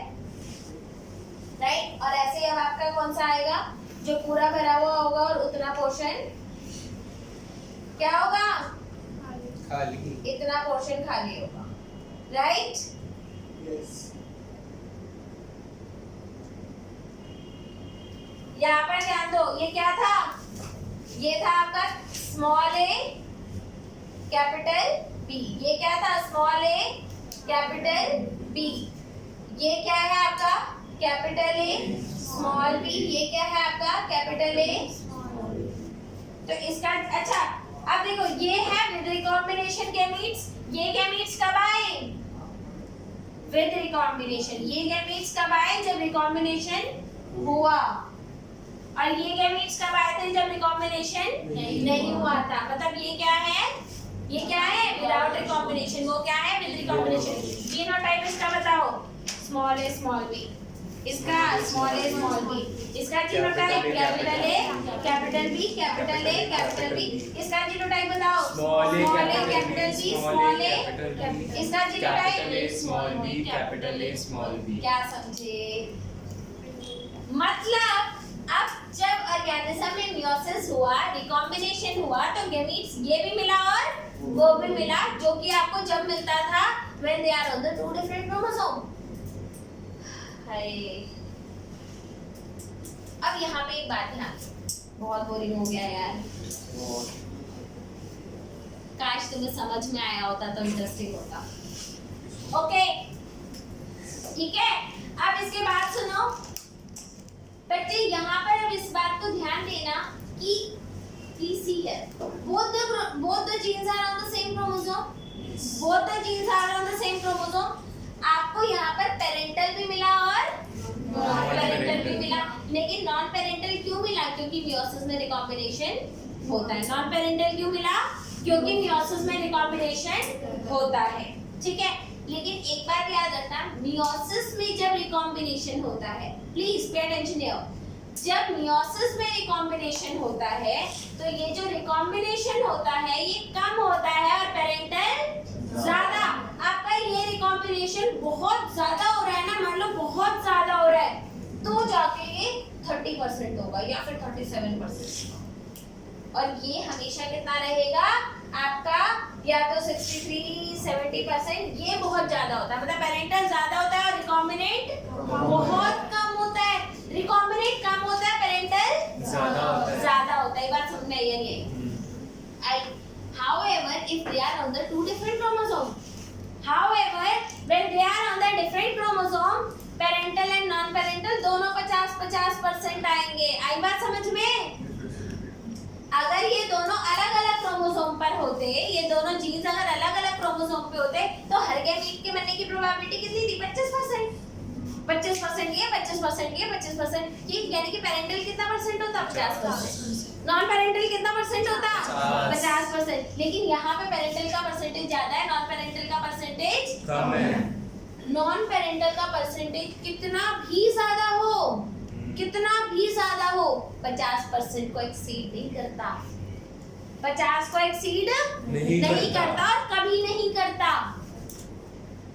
राइट। और ऐसे ही अब आपका कौन सा आएगा, जो पूरा भरा हुआ होगा, और उतना पोर्शन क्या होगा, खाली, इतना पोर्शन खाली होगा, राइट। यहाँ पर ध्यान दो, ये क्या था, ये था आपका स्मॉल ए कैपिटल बी, ये क्या था, स्मॉल ए कैपिटल बी, ये क्या है आपका, कैपिटल ए स्मॉल बी, ये क्या है आपका, कैपिटल ए। तो इसका अच्छा, अब देखो, ये है विद रिकॉम्बिनेशन गैमीट्स, ये गैमीट्स कब आए, विद रिकॉम्बिनेशन। ये गैमीट्स कब आए, जब रिकॉम्बिनेशन हुआ, और ये गैमीट्स कब आए थे, जब रिकॉम्बिनेशन नहीं हुआ था। मतलब ये क्या है, ये क्या है, विदाउट रिकॉम्बिनेशन, वो क्या है, विद रिकॉम्बिनेशन। जीनोटाइप इसका बताओ, स्मॉल ए स्मॉल बी, इसका स्मॉल ए स्मॉल बी, इसका genotype capital A capital B capital A capital B. इसका जीनोटाइप बताओ, small A capital B small A, इसका genotype small B capital A small B. क्या समझे, मतलब अब जब ऑर्गेनिज्म में मियोसिस हुआ, रिकॉम्बिनेशन हुआ, तो गैमीट्स ये भी मिला और वो भी मिला, जो कि आपको जब मिलता था when they are on the two different chromosome। अब यहाँ पे एक बात ध्यान, बहुत बोरिंग हो गया यार, काश तुम्हें समझ में आया होता तो इंटरेस्टिंग होता। ओके ठीक है, अब इसके बाद सुनो बच्चे, यहाँ पर अब इस बात को ध्यान देना कि please see here, both the genes are on the same chromosome, both the genes are on the same chromosome। आपको यहाँ पर पेरेंटल भी मिला और नॉन पेरेंटल भी मिला, लेकिन नॉन पेरेंटल क्यों मिला, क्योंकि मियोसिस में रिकॉम्बिनेशन होता है। नॉन पेरेंटल क्यों मिला, क्योंकि मियोसिस में रिकॉम्बिनेशन होता है, ठीक है। लेकिन एक बात याद रखना, मियोसिस में जब रिकॉम्बिनेशन होता है, प्लीज पे अटेंशन हियर, जब मियोसिस में रिकॉम्बिनेशन होता है तो ये जो रिकॉम्बिनेशन होता है ये कम होता है और पेरेंटल ज्यादा। आपका ये रिकॉम्बिनेशन बहुत ज्यादा हो रहा है ना, मान लो बहुत ज्यादा हो रहा है, तो जाके ये 30% होगा या फिर 37%। और ये हमेशा कितना रहेगा आपका, या तो 63-70%, ये बहुत ज्यादा होता है, मतलब पेरेंटल ज्यादा होता है और रिकॉम्बिनेंट बहुत कम होता है। रिकॉम्बिनेंट कम होता है, पेरेंटल ज्यादा होता है। ये बात समझ में आई नहीं आई? However, if they are on the two different chromosome, however, when they are on the different chromosome, parental and non-parental दोनों 50-50% आएंगे। आई बात समझ में? अगर ये दोनों अलग-अलग क्रोमोसोम पर होते, ये दोनों जीन्स अगर अलग-अलग क्रोमोसोम पे होते, तो हर गैमीट के बनने की प्रोबेबिलिटी कितनी थी? 25%। 25% ये, 25% ये, 25% ये, यानी कि पेरेंटल कितना परसेंट होता? 50%। नॉन पेरेंटल कितना परसेंट होता? 50%। लेकिन यहाँ पे पेरेंटल का परसेंटेज ज्यादा है, नॉन पेरेंटल का परसेंटेज कम है। नॉन पेरेंटल का परसेंटेज कितना भी ज्यादा हो, कितना भी ज्यादा हो, 50% को एक्सीड नहीं करता। 50 को एक्सीड नहीं करता और कभी नहीं करता।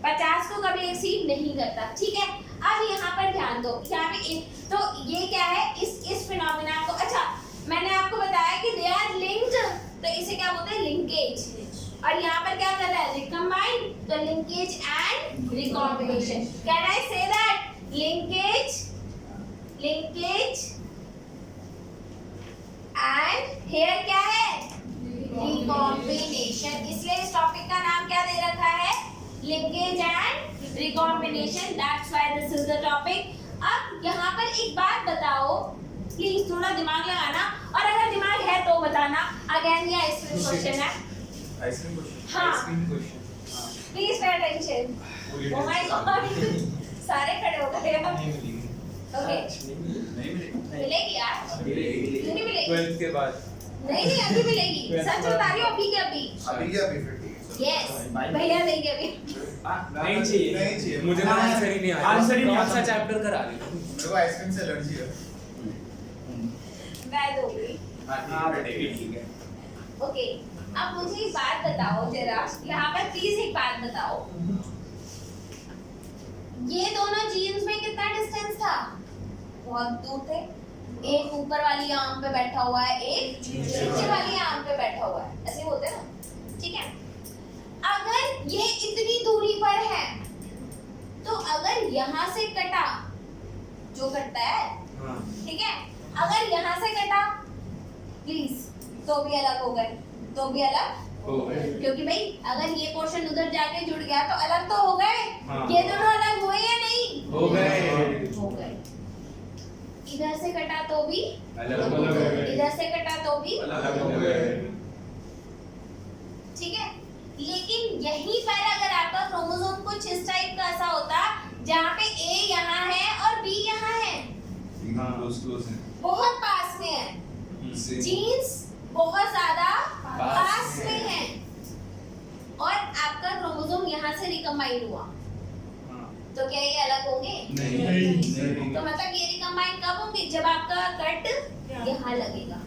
50 को कभी एक्सीड नहीं करता। ठीक है, अब यहाँ पर ध्यान दो, यहाँ पे तो ये क्या है, इस फिनोमेना को, अच्छा मैंने आपको बताया कि दे आर लिंक्ड, तो इसे क्या बोलते हैं? लिंकेज। और यहाँ पर क्या कर रहा है? रिकम्बाइन, तो linkage and recombination. Can I say that? Linkage and here क्या है? रिकॉम्बिनेशन। इसलिए इस टॉपिक का नाम क्या दे रखा है? Linkage and recombination. That's why this is the topic. अब यहाँ पर एक बात बताओ, प्लीज थोड़ा दिमाग लगाना, और अगर दिमाग है तो बताना। अगेन ये आइसक्रीम क्वेश्चन है। Ice cream question. हाँ। Ice cream question. Please pay attention. Oh my God, सारे खड़े हो गए। ओके, मिलेगी यार? क्यों नहीं मिलेगी? 12th के बाद। नहीं अभी मिलेगी, सच बता रही हूँ। अभी के अभी फिर ठीक है। यस, भैया देंगे अभी। नहीं चाहिए मुझे तो आंसर ही नहीं आया। आंसर ही नहीं कौन सा आता। चैप्टर करा दे? मेरे को आइसक्रीम से एलर्जी है। मैं दूंगी। हाँ ठीक है। ओके, अब मुझे एक बात बताओ जरा, यहाँ पर प्लीज एक बात बताओ, ये दोनों जीन्स में कितना डिस्टेंस था? बहुत दूर थे। एक ऊपर वाली आर्म पे बैठा हुआ है, एक नीचे वाली आर्म पे बैठा हुआ है, ऐसे होते हैं ना? ठीक है, अगर ये इतनी दूरी पर है, तो अगर यहाँ से कटा, जो कटता है, ठीक है, अगर यहाँ से कटा प्लीज, तो भी अलग हो गए, तो भी अलग हो गए। क्योंकि भाई अगर ये पोर्शन उधर जाके जुड़ गया तो अलग तो हो गए। हाँ। ये दोनों अलग हुए या नहीं? हो गए। हो गए। इधर से कटा तो भी अलग हो गए। इधर से कटा तो भी अलग हो गए। ठीक है, लेकिन यहीं पर अगर आपका क्रोमोसोम कुछ इस टाइप का ऐसा होता जहाँ पे ए यहाँ है और बी यहाँ है, क्लोज है। बहुत पास में है, जीन्स बहुत ज्यादा पास में है, और आपका क्रोमोसोम यहाँ से रिकम्बाइन हुआ, तो क्या ये अलग होंगे? नहीं। तो मतलब ये रिकम्बाइन कब होंगे? जब आपका कट यहाँ लगेगा,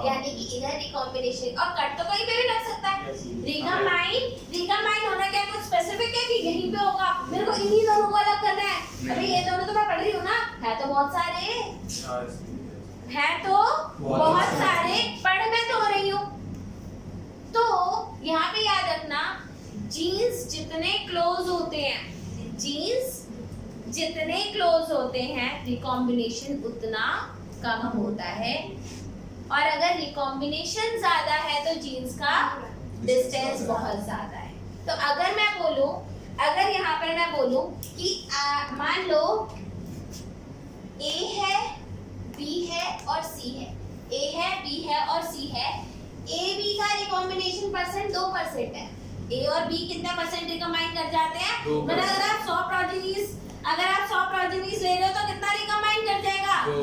यानी कि इधर रिकॉम्बिनेशन, और कट तो कहीं पे भी लग सकता है। रिकम्बाइन होना क्या कुछ स्पेसिफिक है कि यहीं पे होगा? मेरे को इन्हीं दोनों को अलग करना है। अभी ये दोनों तो मैं पढ़ रही हूँ ना, है तो बहुत सारे, है तो बहुत सारे, पढ़ मैं तो हो रही हूँ। तो यहाँ पे याद रखना, जीन्स जितने क्लोज होते हैं, जीन्स जितने क्लोज होते हैं, रिकॉम्बिनेशन उतना कम होता है, और अगर रिकॉम्बिनेशन ज्यादा है तो जीन्स का डिस्टेंस बहुत ज्यादा है। तो अगर मैं बोलूं, अगर यहाँ पर मैं बोलूं कि मान लो ए है, बी है और सी है, ए है, बी है और सी है, ए बी का रिकॉम्बिनेशन परसेंट 2% है। ए और बी कितना परसेंट रिकम्बाइन कर जाते हैं? मतलब अगर आप 100 प्रोजेनीज ले रहे हो तो कितना रिकम्बाइन कर जाएगा? 2।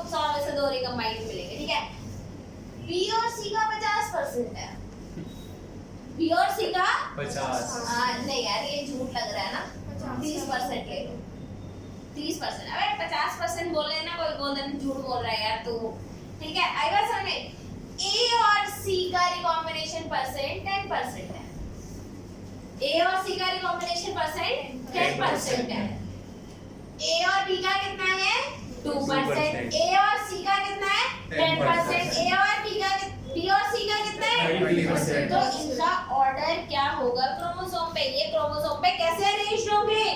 100 में से 2 रिकम्बाइन मिलेंगे। ठीक है, बी और सी का 50% है। बी और सी का 50। नहीं यार, ये झूठ लग रहा है ना, 30% ले लो। 30%। अबे 50% बोल रहे ना, कोई बोल देना झूठ बोल रहा है यार तू, ठीक है। आई बात समझ में? ए और सी का रिकॉम्बिनेशन परसेंट 10% है। ए और सी का रिकॉम्बिनेशन परसेंट 10% है। ए और बी का कितना है 2%। ए और सी का कितना है 10%। ए और बी और सी का कितना है 20%। तो इनका ऑर्डर क्या होगा क्रोमोसोम पे? ये क्रोमोसोम पे कैसे अरेंज होंगे?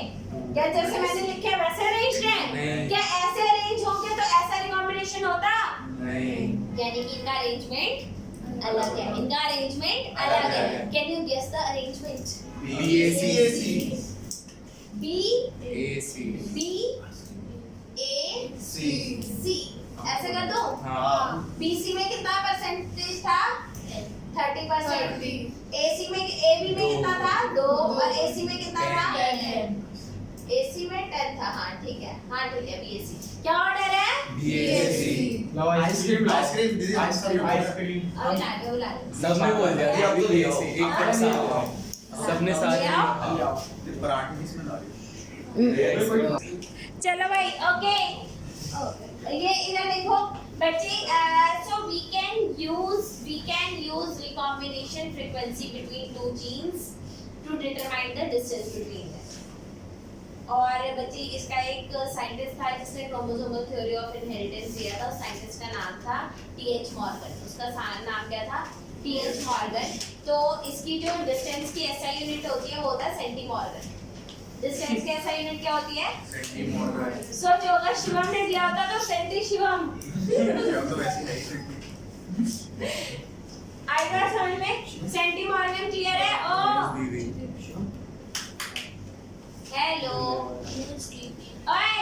क्या जैसे मैंने लिखे है वैसे अरेंज है? नहीं। क्या ऐसे अरेंज होंगे तो ऐसा रिकॉम्बिनेशन होता? नहीं। यानी कि इनका अरेंजमेंट अलग है, इनका अरेंजमेंट अलग है। Can you guess the arrangement? BAC B AC B A C C, ऐसे कर दो। हाँ। बीसी में कितना परसेंटेज था 30%। एसी में एबी में कितना था 2 और एसी में कितना था एसी में 10 था। हाँ ठीक है, हाँ ठीक है। बीएससी क्या ऑर्डर है? BAC आइसक्रीम अभी ला दो। सबने बोल दिया कि अभी BAC एक तरफ से आओ। सबने साथ पराठे किसमें डाले? चलो भाई, ओके। ये इधर देखो बच्चे, so we can use recombination frequency between two genes to determine the distance between them। और बच्चे इसका एक साइंटिस्ट था जिसने क्रोमोसोमल थ्योरी ऑफ इनहेरिटेंस दिया था। उस साइंटिस्ट का नाम था टी.एच. मॉर्गन। उसका नाम क्या था? टी.एच. मॉर्गन। तो इसकी जो डिस्टेंस की एसआई यूनिट होती है वो होता है सेंटीमॉर्गन। डिस्टेंस की एसआई यूनिट क्या होती है? सेंटीमॉर्गन। सोचो अगर शिवम ने दिया होता तो सेंटी शिवम। तो वैसे ही आएगा समझ में? सेंटीमॉर्गन क्लियर है? ओ हेलो ओए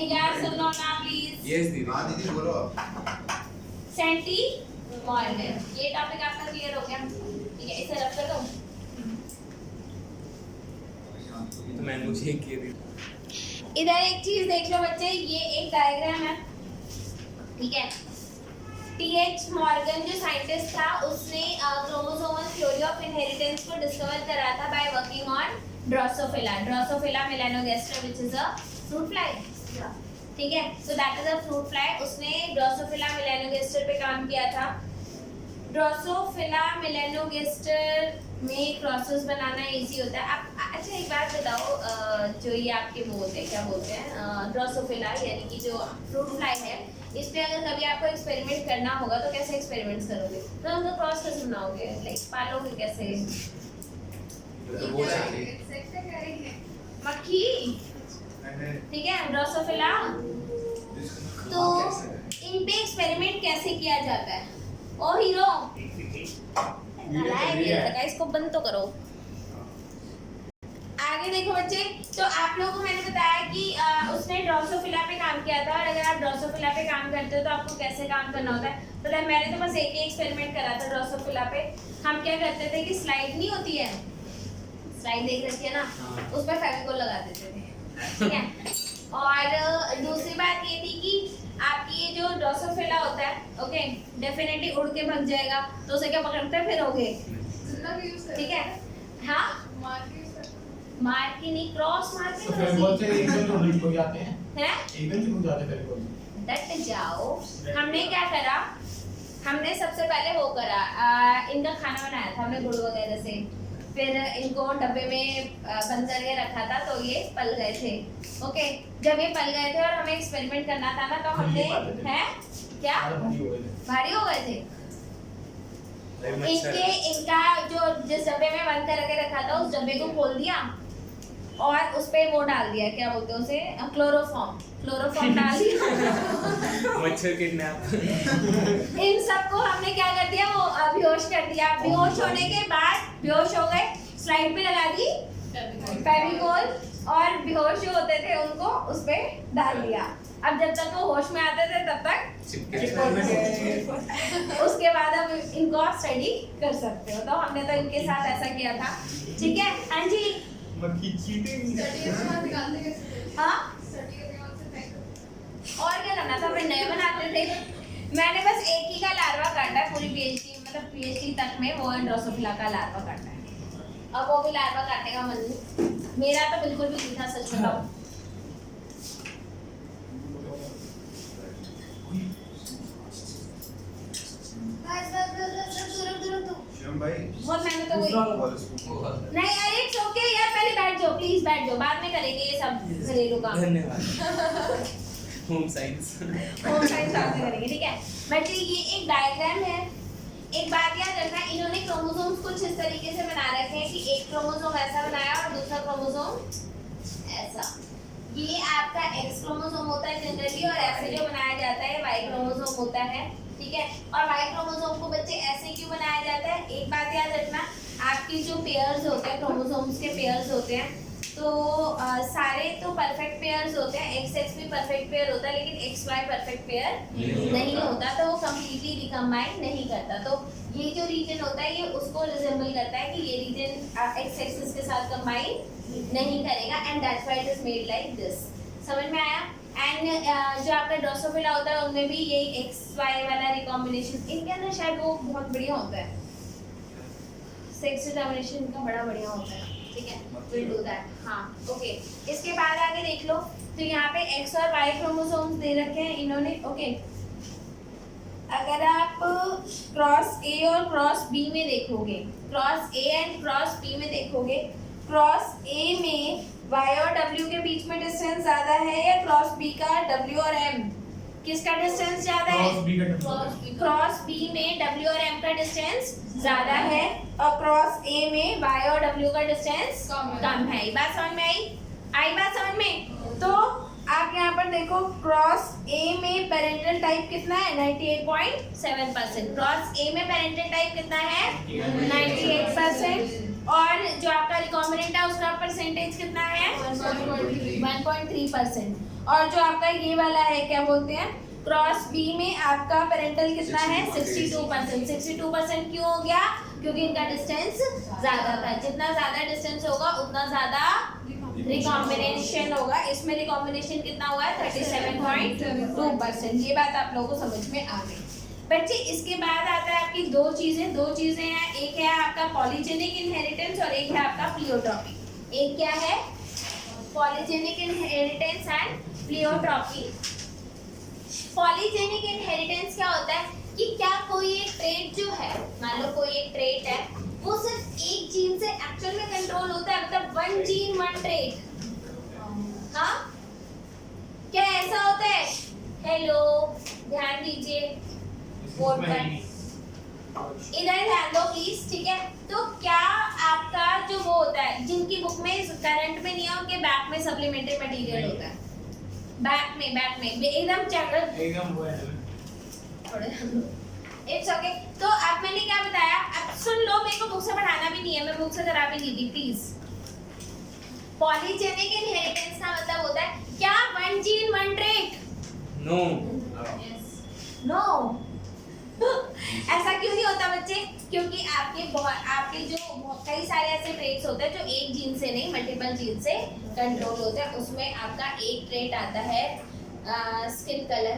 यार सुन लो ना प्लीज। यस दीदी। हाँ दीदी बोलो। सेंटीमॉर्गन, ये टॉपिक आपका क्लियर हो गया? ठीक है, इसे रख दो। तो मैंने मुझे किए दी। इधर एक चीज देख लो बच्चे, ये एक डायग्राम है, ठीक है। टी.एच. मॉर्गन जो साइंटिस्ट था उसने क्रोमोसोमल थ्योरी ऑफ इनहेरिटेंस को डिस्कवर करा था by working on Drosophila melanogaster which is a fruit fly. ठीक है, so that is a fruit fly. उसने ड्रोसोफिला मेलानोगास्टर पे काम किया था। ड्रोसोफिला मेलानोगास्टर में क्रॉसेस बनाना इजी होता है। आप अच्छा एक बात बताओ, जो ये आपके वो होते हैं क्या बोलते हैं ड्रोसोफिला यानी कि जो फ्रूट फ्लाई है, इस पे अगर कभी आपको एक्सपेरिमेंट करना होगा तो कैसे एक्सपेरिमेंट्स करोगे? तो उनको क्रॉस कैसे बनाओगे? लाइक पालोगे कैसे? मक्खी, ठीक है, ड्रोसोफिला। तो इन पे एक्सपेरिमेंट कैसे किया जाता है? ओ हीरो इसको बंद तो करो। आगे देखो बच्चे, तो आप लोगों को मैंने बताया कि उसने ड्रोसोफिला पे काम किया था। और अगर आप ड्रोसोफिला पे काम करते हो तो आपको कैसे काम करना होता है पता है? मैंने तो बस एक ही एक्सपेरिमेंट करा था ड्रोसोफिला पे। हम क्या करते थे कि स्लाइड नहीं होती है, स्लाइड देख रखी है ना, उस पर फेविकोल लगा देते थे, ठीक है। और दूसरी बात ये थी कि आपकी ये जो ड्रोसोफिला होता है, ओके, डेफिनेटली उड़ के भाग जाएगा, तो उसे क्या पकड़ते फिरोगे, ठीक है। हाँ, मार के नहीं, क्रॉस मार के डट जाओ। हमने क्या करा, हमने सबसे पहले वो करा, इनका खाना बनाया था हमने गुड़ वगैरह से। फिर इनको डब्बे में बंद करके रखा था तो ये पल गए थे, ओके। जब ये पल गए थे और हमें एक्सपेरिमेंट करना था ना, तो हमने हैं क्या भारी हो गए थे इनका जो जिस डब्बे में बंद करके रखा था उस डब्बे को खोल दिया और उस पे वो डाल दिया, क्या बोलते हैं उसे, क्लोरोफॉर्म डाल दिया। मच्छर किडनैप। इन सबको हमने क्या कर दिया, वो बेहोश कर दिया। बेहोश होने के बाद, बेहोश हो गए, स्लाइड पे लगा दी फेविकोल, और बेहोश जो होते थे उनको उस पे डाल दिया। अब जब तक वो होश में आते थे तब तक उसके बाद अब इनको आप स्टडी कर सकते हो। तो हमने तो इनके साथ ऐसा किया था, ठीक है। हाँ जी, हाँ, और क्या करना था, हमें नए बनाते थे। मैंने बस एक ही का लार्वा काटा है पूरी पीएचडी, मतलब पीएचडी तक में, वो ड्रोसोफिला का लार्वा काटा है। अब वो भी लार्वा काटने का मन नहीं, मेरा तो बिल्कुल भी नहीं था, सच बताऊं। शिवम भाई बहुत मेहनत हो गई। बोलो उसको। नहीं अरे इट्स ओके यार, पहले बैठ जाओ प्लीज, बैठ जाओ, बाद में करेंगे ये सब घरेलू काम। धन्यवाद। Home science. होम साइंस बाद में करेंगे, ठीक है। बच्चे ये एक डायग्राम है। एक बात याद रखना, इन्होंने क्रोमोसोम्स कुछ इस तरीके से बना रखे हैं कि एक क्रोमोसोम ऐसा बनाया और दूसरा क्रोमोसोम ऐसा। ये आपका एक्स क्रोमोसोम होता है जनरली, और ऐसे जो बनाया जाता है वाई क्रोमोसोम होता है, ठीक है। और वाई क्रोमोसोम को बच्चे ऐसे क्यों बनाया जाता है, एक बात याद रखना, आपके जो पेयर्स होते हैं, क्रोमोसोम्स के पेयर्स होते हैं, तो सारे तो परफेक्ट पेयर्स होते हैं, एक्स एक्स भी परफेक्ट पेयर होता है, लेकिन एक्स वाई परफेक्ट पेयर नहीं होता, तो वो कंप्लीटली रिकम्बाइन नहीं करता। तो ये जो रीजन होता है ये उसको रिजेंबल करता है कि ये रीजन एक्स एक्सिस के साथ कंबाइन नहीं करेगा, and that's why it is made like this. समझ में आया? एंड जो आपका ड्रोसोफिला होता है उनमें भी यही एक्स वाई वाला रिकॉम्बिनेशन, इनके अंदर शायद वो बहुत बढ़िया होता है, सेक्स डिटर्मिनेशन इनका बड़ा बढ़िया होता है, ठीक है। Will do that. हाँ ओके। इसके बाद आगे देख लो, तो यहाँ पे एक्स और वाई क्रोमोसोम्स दे रखे हैं इन्होंने, ओके। अगर आप क्रॉस ए और क्रॉस बी में देखोगे, cross A and cross B में देखोगे, क्रॉस ए में y और w के बीच में डिस्टेंस ज्यादा है या क्रॉस b का w और m, किसका डिस्टेंस ज्यादा है? क्रॉस b में w और m का डिस्टेंस ज्यादा है, और क्रॉस a में y और w का डिस्टेंस कम है। ये बात समझ में आई बात समझ में? तो आप यहाँ पर देखो, क्रॉस a में पेरेंटल टाइप कितना है? 98.7%। क्रॉस a में पेरेंटल टाइप कितना है? 98%। और जो आपका रिकॉम्बिनेंट है उसका परसेंटेज कितना है? 1.3%। और जो आपका ये वाला है क्या बोलते हैं, क्रॉस बी में आपका पेरेंटल कितना है? 62%। 62% क्यों हो गया? क्योंकि इनका डिस्टेंस ज्यादा था। जितना ज्यादा डिस्टेंस होगा उतना ज्यादा रिकॉम्बिनेशन होगा। इसमें रिकॉम्बिनेशन कितना हुआ है? 37.2%। ये बात आप लोगों को समझ में आ गई बच्चे। इसके बाद आता है आपकी दो चीजें हैं, एक है आपका पॉलीजेनिक इनहेरिटेंस और एक है आपका प्लियोट्रॉपी। एक क्या है? Polygenic inheritance and pleiotropy. Polygenic inheritance क्या होता है कि क्या कोई एक ट्रेट जो है, मान लो कोई एक ट्रेट है, वो सिर्फ एक जीन से एक्चुअल में कंट्रोल होता है, मतलब वन जीन वन ट्रेट। हाँ क्या ऐसा होता है? हेलो ध्यान दीजिए, बोर्ड पर इधर ध्यान दो प्लीज, ठीक है। तो क्या आपका जो वो होता है, जिनकी बुक में करंट में नहीं है उनके बैक में सप्लीमेंट्री मटेरियल होता है, बैक में एकदम वो है इट्स ओके। तो अब मैंने क्या बताया, अब सुन लो, मेरे को बुक से पढ़ाना भी नहीं है, मैं बुक से करा भी नहीं दी प्लीज। पॉलीजेनिक इनहेरिटेंस का मतलब होता है क्या one gene one trait? No no ऐसा क्यों नहीं होता बच्चे? क्योंकि आपके जो कई सारे ऐसे ट्रेट्स होते हैं जो एक जीन से नहीं मल्टीपल जीन से कंट्रोल होते हैं। उसमें आपका एक ट्रेट आता है skin colour,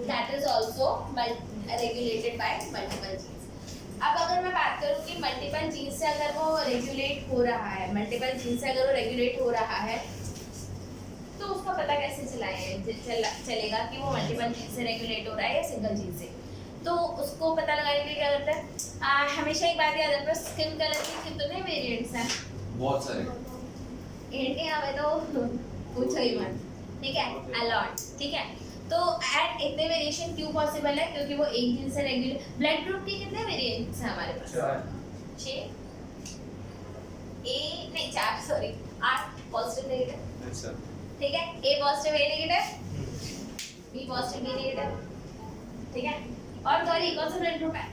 that is also regulated by multiple genes. अब अगर मैं बात करूं कि मल्टीपल जीन से अगर वो रेगुलेट हो रहा है, मल्टीपल जीन से अगर वो रेगुलेट हो रहा है, तो उसका पता कैसे चलेगा कि वो मल्टीपल जीन से रेगुलेट हो रहा है या सिंगल जीन से? तो उसको पता लगाने के लिए क्या करता है, हमेशा एक बात याद रखना, स्किन कलर के कितने वेरिएंट्स हैं? बहुत सारे। इंडिया में तो पूछो ही मत, ठीक है, अलॉट, ठीक है। तो एट इतने वेरिएशन क्यों पॉसिबल है? क्योंकि वो एक जीन से रेगुलेट। ब्लड ग्रुप के कितने वेरिएंट्स हैं हमारे पास? 4 सॉरी 8 पॉजिटिव नेगेटिव, अच्छा ठीक है। A positive A negative, B positive B negative, ठीक है। और सॉरी कौन सा ब्लड ग्रुप है?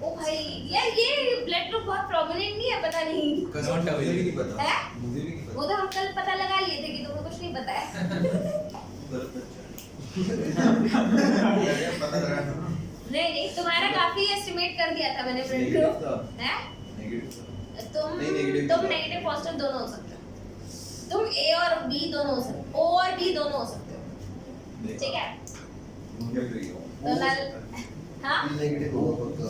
ओ भाई यार ये ब्लड ग्रुप बहुत प्रोमिनेंट नहीं है, पता नहीं मुझे भी नहीं पता है? मुझे भी नहीं वो तो हम कल पता लगा लिए थे कि तुम्हें कुछ नहीं पता है। पता लगा था। नहीं तुम्हारा काफी एस्टिमेट कर दिया था मैंने ब्लड ग्रुप है। नेगेटिव तुम नहीं, negative तुम नेगेटिव पॉजिटिव दोनों हो सकते हो, तुम ए और बी दोनों हो सकते हो, ओ और बी दोनों हो सकते हो, ठीक है। तो नल हाँ नेगेटिव होगा पक्का।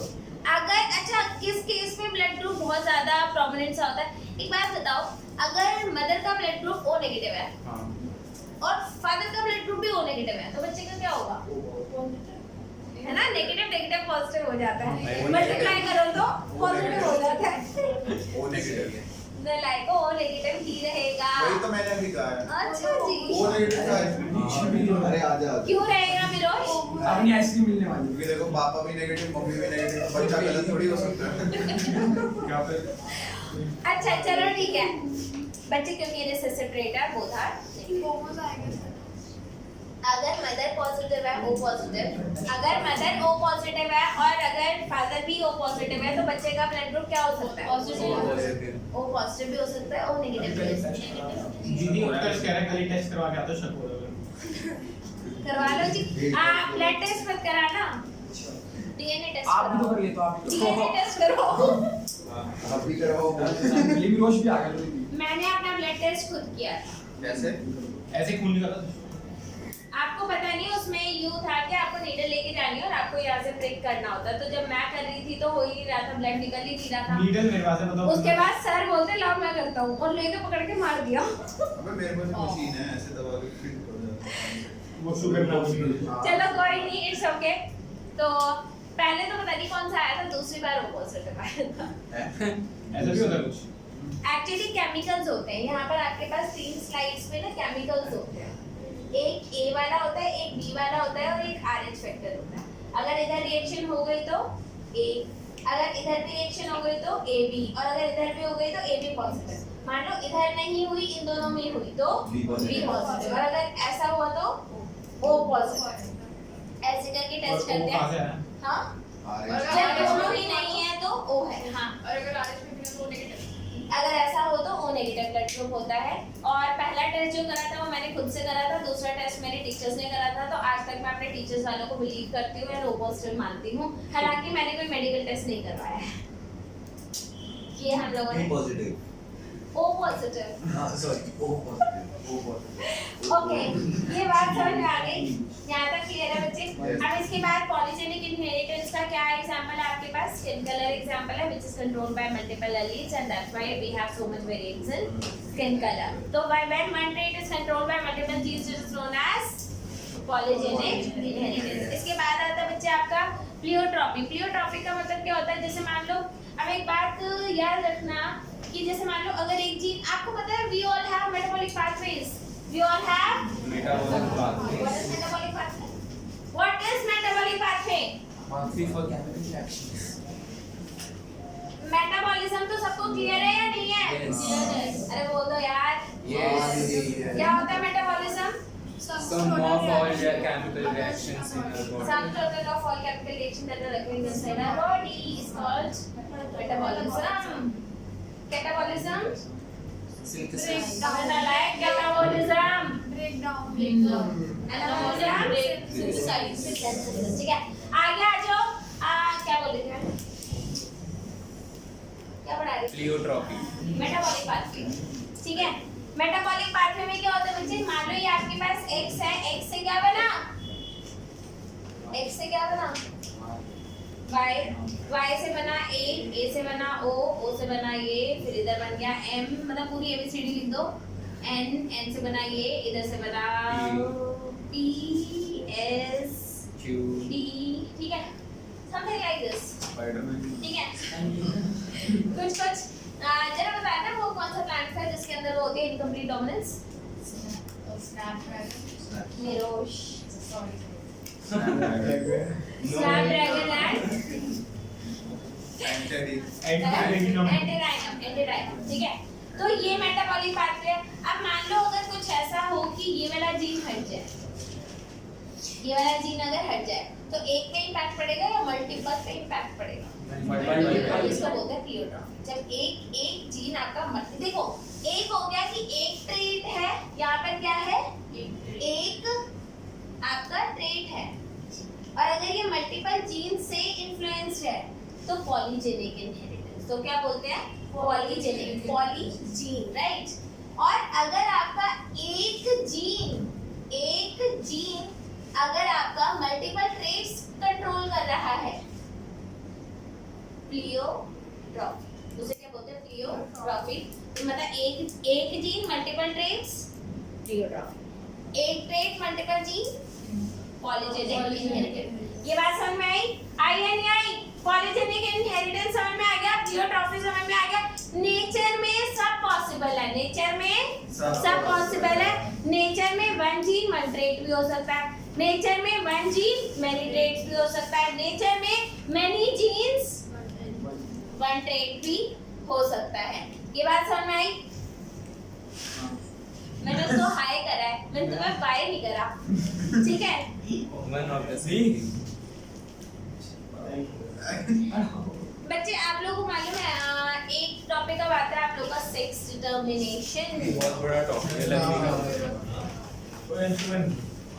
अगर अच्छा किस केस में ब्लड ग्रुप बहुत ज्यादा प्रोमिनेंट सा होता है, एक बात बताओ, अगर मदर का ब्लड ग्रुप ओ नेगेटिव है और फादर का ब्लड ग्रुप भी ओ नेगेटिव है, तो बच्चे का क्या होगा? है ना, नेगेटिव नेगेटिव पॉजिटिव हो जाता है, मल्टीप्लाई करो तो पॉजिटिव हो जाता है। वो नेगेटिव है। नालायक ओ नेगेटिव ही रहेगा। वही तो मैंने अभी कहा है। अच्छा जी, वो नेगेटिव का है। अरे आजा क्यों रहेगा मिरोश? अपनी आइसक्रीम मिलने वाली क्योंकि देखो पापा भी नेगेटिव, मम्मी भी नेगेटिव, तो बच्चा गलत थोड़ी हो सकता है। क्या पे अच्छा चलो ठीक है बच्चे, क्योंकि ये रिसेसिव ट्रेट है बोथ आर। अगर मदर पॉजिटिव है ओ पॉजिटिव, अगर मदर ओ पॉजिटिव है और अगर फादर भी ओ पॉजिटिव है तो बच्चे का ब्लड ग्रुप क्या हो सकता है? पॉजिटिव। ओ पॉजिटिव भी हो सकता है, ओ नेगेटिव भी हो सकता है। दीदी उत्कर्ष कह रहा है कल टेस्ट करवा के आता शक हो रहा करवा लो जी। ब्लड टेस्ट मत कराना, डीएनए टेस्ट आप भी तो कराओ। कर लिए तो आप भी डीएनए टेस्ट करो। आप भी करवाओ। ये भी रोश भी आ गया। मैंने अपना ब्लड टेस्ट खुद किया था। कैसे? ऐसे खून निकला आपको पता नहीं उसमें यू था कि आपको नीडल लेके जानी है और आपको यहाँ से प्रिक करना होता, तो जब मैं कर रही थी तो हो ही नहीं रहा था, ब्लड निकल ही नहीं रहा था। नीडल मेरे पास है, बताओ। उसके बाद सर बोलते लाओ मैं करता हूँ और लेके पकड़ के मार दिया। अबे मेरे पास मशीन है, ऐसे दबा के फिट कर देता है। वो शुगर ना हो। चलो कोई नहीं, इट्स ओके। तो पहले तो पता नहीं कौन सा आया था, दूसरी बार वो पॉजिटिव आया था। ऐसा भी होता है कुछ। एक्चुअली केमिकल्स होते हैं यहाँ पर आपके पास 3 स्लाइड्स पे ना केमिकल्स होते हैं, एक ए वाला होता है, एक बी वाला होता है और एक RH फैक्टर होता है। अगर इधर रिएक्शन हो गई तो ए, अगर इधर भी रिएक्शन हो गई तो AB, और अगर इधर भी हो गई तो AB पॉजिटिव। मान लो इधर नहीं हुई, इन दोनों में हुई तो B B पॉजिटिव। पॉजिटिव, और अगर ऐसा हुआ तो O पॉजिटिव। ऐसे करके टेस्ट और वो करते कहाँ से हैं। आया? हाँ, RH जब दोनों ही नहीं है तो O है। हाँ, और अगर आरएच में भी तो नेगेटिव। अगर ऐसा हो तो O नेगेटिव ब्लड ग्रुप होता है। और पहला टेस्ट जो करा था वो मैंने खुद से करा था, दूसरा टेस्ट मेरे टीचर्स ने करा था। तो आज तक मैं अपने टीचर्स वालों को बिलीव करती हूँ या O पॉजिटिव मानती हूँ, हालांकि मैंने कोई मेडिकल टेस्ट नहीं करवाया है। ये हम लोगों ने पॉजिटिव। O positive. हाँ sorry, O positive, O positive. Okay, ये बात समझ में आ गई, यहाँ तक क्लियर है बच्चे? अब इसके बाद पॉलीजेनिक इनहेरिटेंस का क्या एग्जांपल है आपके पास? स्किन कलर एग्जांपल है, which is controlled by multiple alleles and that's why we have so much variance in skin color. तो when one trait is controlled by multiple genes, it is known as polygenic inheritance. इसके बाद आता है बच्चे आपका pleiotropy. Pleiotropy का मतलब क्या होता है? जैसे मान लो, अब एक बात याद रखना कि जैसे मान लो अगर एक जीन, आपको पता है we all have metabolic pathways, we all have metabolic pathway. What is metabolic pathway? Pathway for chemical reactions. Metabolism तो सबको क्लियर है या नहीं है? Yes. अरे बोल दो यार, क्या होता है metabolism? Some of all the chemical reactions in our body. Sum total of all chemical reactions that are occurring inside our body is called metabolism. Catabolism? Synthesis. Like catabolism. Breakdown. Anabolism? Synthesize। ठीक है, आगे आ जाओ। क्या बोल रहे थे? क्या पढ़ा रही थी? Pleiotropy. Metabolic pathway. ठीक है, मेटाबॉलिक पाथवे में क्या होता है बच्चे? मान लो ये आपके पास X है, X से क्या बना? X से क्या बना? Y, Y से बना A से बना O से बना ये, फिर इधर बन गया M, मतलब पूरी ABCD लिख दो। N से बना ये, इधर से बना P, S, Q. D, ठीक है, something like this, स्पाइडरमैन। ठीक है। कुछ जरा बताया ना वो कौन सा प्लांट है जिसके अंदर वो होती है इनकम्प्लीट डोमिनेंस? निरोश, स्नैपड्रैगन एंड एंटीराइनम, ठीक है। तो ये मेटाबॉलिक पाथवे। अब मान लो अगर कुछ ऐसा हो कि ये वाला जीन हट जाए, ये वाला जीन अगर हट जाए तो एक पे इम्पैक्ट पड़ेगा या मल्टीपल पे इम्पैक्ट पड़ेगा? इसको बोलते हैं प्लियोट्रॉपी। जब एक जीन आपका देखो, एक हो गया कि एक ट्रेट है, यहाँ पर क्या है? एक आपका ट्रेट है, और अगर ये मल्टीपल जीन से इन्फ्लुएंस्ड है तो पॉलीजेनिक इनहेरिटेंस। तो क्या बोलते हैं? Polygenic, polygene, right. और अगर आपका एक जीन अगर आपका मल्टीपल ट्रेट्स कंट्रोल कर रहा है, प्लियोट्रॉपी, उसे क्या बोलते हैं? प्लियोट्रॉपी। मतलब एक जीन मल्टीपल ट्रेट्स, प्लियोट्रॉपी। एक trait multiple gene, polygenic inheritance. ये बात समझ में आई या नहीं आई? पॉलीजेनिक इनहेरिटेंस समझ में आ गया, प्लियोट्रॉफी समझ में आ गया। नेचर में सब पॉसिबल है, नेचर में सब पॉसिबल है। नेचर में वन जीन वन ट्रेट भी हो सकता है, नेचर में वन जीन मेनी ट्रेट्स भी हो सकता है, नेचर में मेनी जीन्स वन ट्रेट भी हो सकता है। ये बात समझ में आई? मैंने उसको हाय करा है, मैंने तुम्हें बाय नहीं करा, ठीक है? One obviously. बच्चे आप लोगों को मालूम है एक टॉपिक अब आता है आप लोगों का सेक्स डिटर्मिनेशन। बहुत बड़ा टॉपिक है लगने का।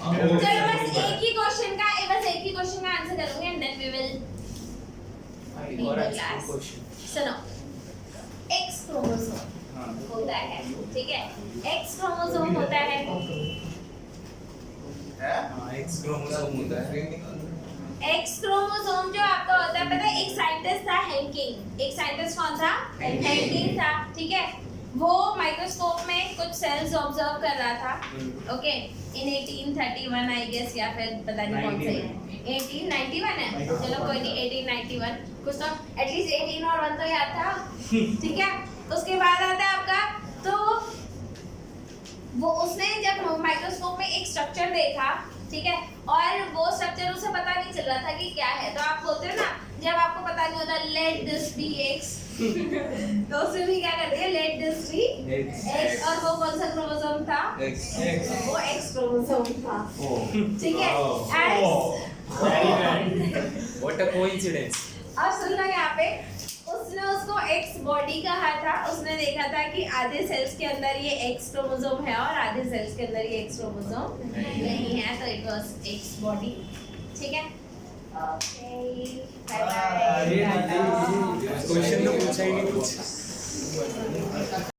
चलो बस एक ही क्वेश्चन का आंसर करूंगी एंड देन वी विल और अच्छा क्वेश्चन। सुनो, एक्स क्रोमोसोम होता है, ठीक है? एक्स क्रोमोसोम होता है, हाँ एक्स क्रोमोसोम होता है। एक्स क्रोमोसोम जो आपका होता है, पता है एक साइंटिस्ट था हैंकिंग, एक साइंटिस्ट कौन था? हैंकिंग था, ठीक है? वो माइक्रोस्कोप में कुछ सेल्स ऑब्जर्व कर रहा था, ओके, इन 1831 आई गेस, या फिर पता नहीं कौन सा है, 1891 है, चलो कोई नहीं, 1891 कुछ तो एटलीस्ट 18 और 1 तो याद था, ठीक है? उसके बाद आता है आपका, तो वो उसने जब माइक्रोस्कोप में एक स्ट्रक्चर देखा, ठीक है, और वो स्ट्रक्चर उसे पता नहीं चल रहा था कि क्या है। तो आप बोलते हो ना जब आपको पता नहीं होता लेट दिस बी एक्स, तो उसने भी क्या कर दिया, लेट दिस बी एक्स, और वो कौन सा क्रोमोसोम था? वो एक्स क्रोमोसोम था, ठीक है? What a coincidence. अब सुनना यहाँ पे, उसने उसको एक्स बॉडी कहा था, उसने देखा था कि आधे सेल्स के अंदर ये एक्स क्रोमोसोम है और आधे सेल्स के अंदर ये एक्स क्रोमोसोम नहीं है, तो इट वाज एक्स बॉडी, ठीक है? Okay, bye bye. क्वेश्चन तो पूछा ही नहीं कुछ।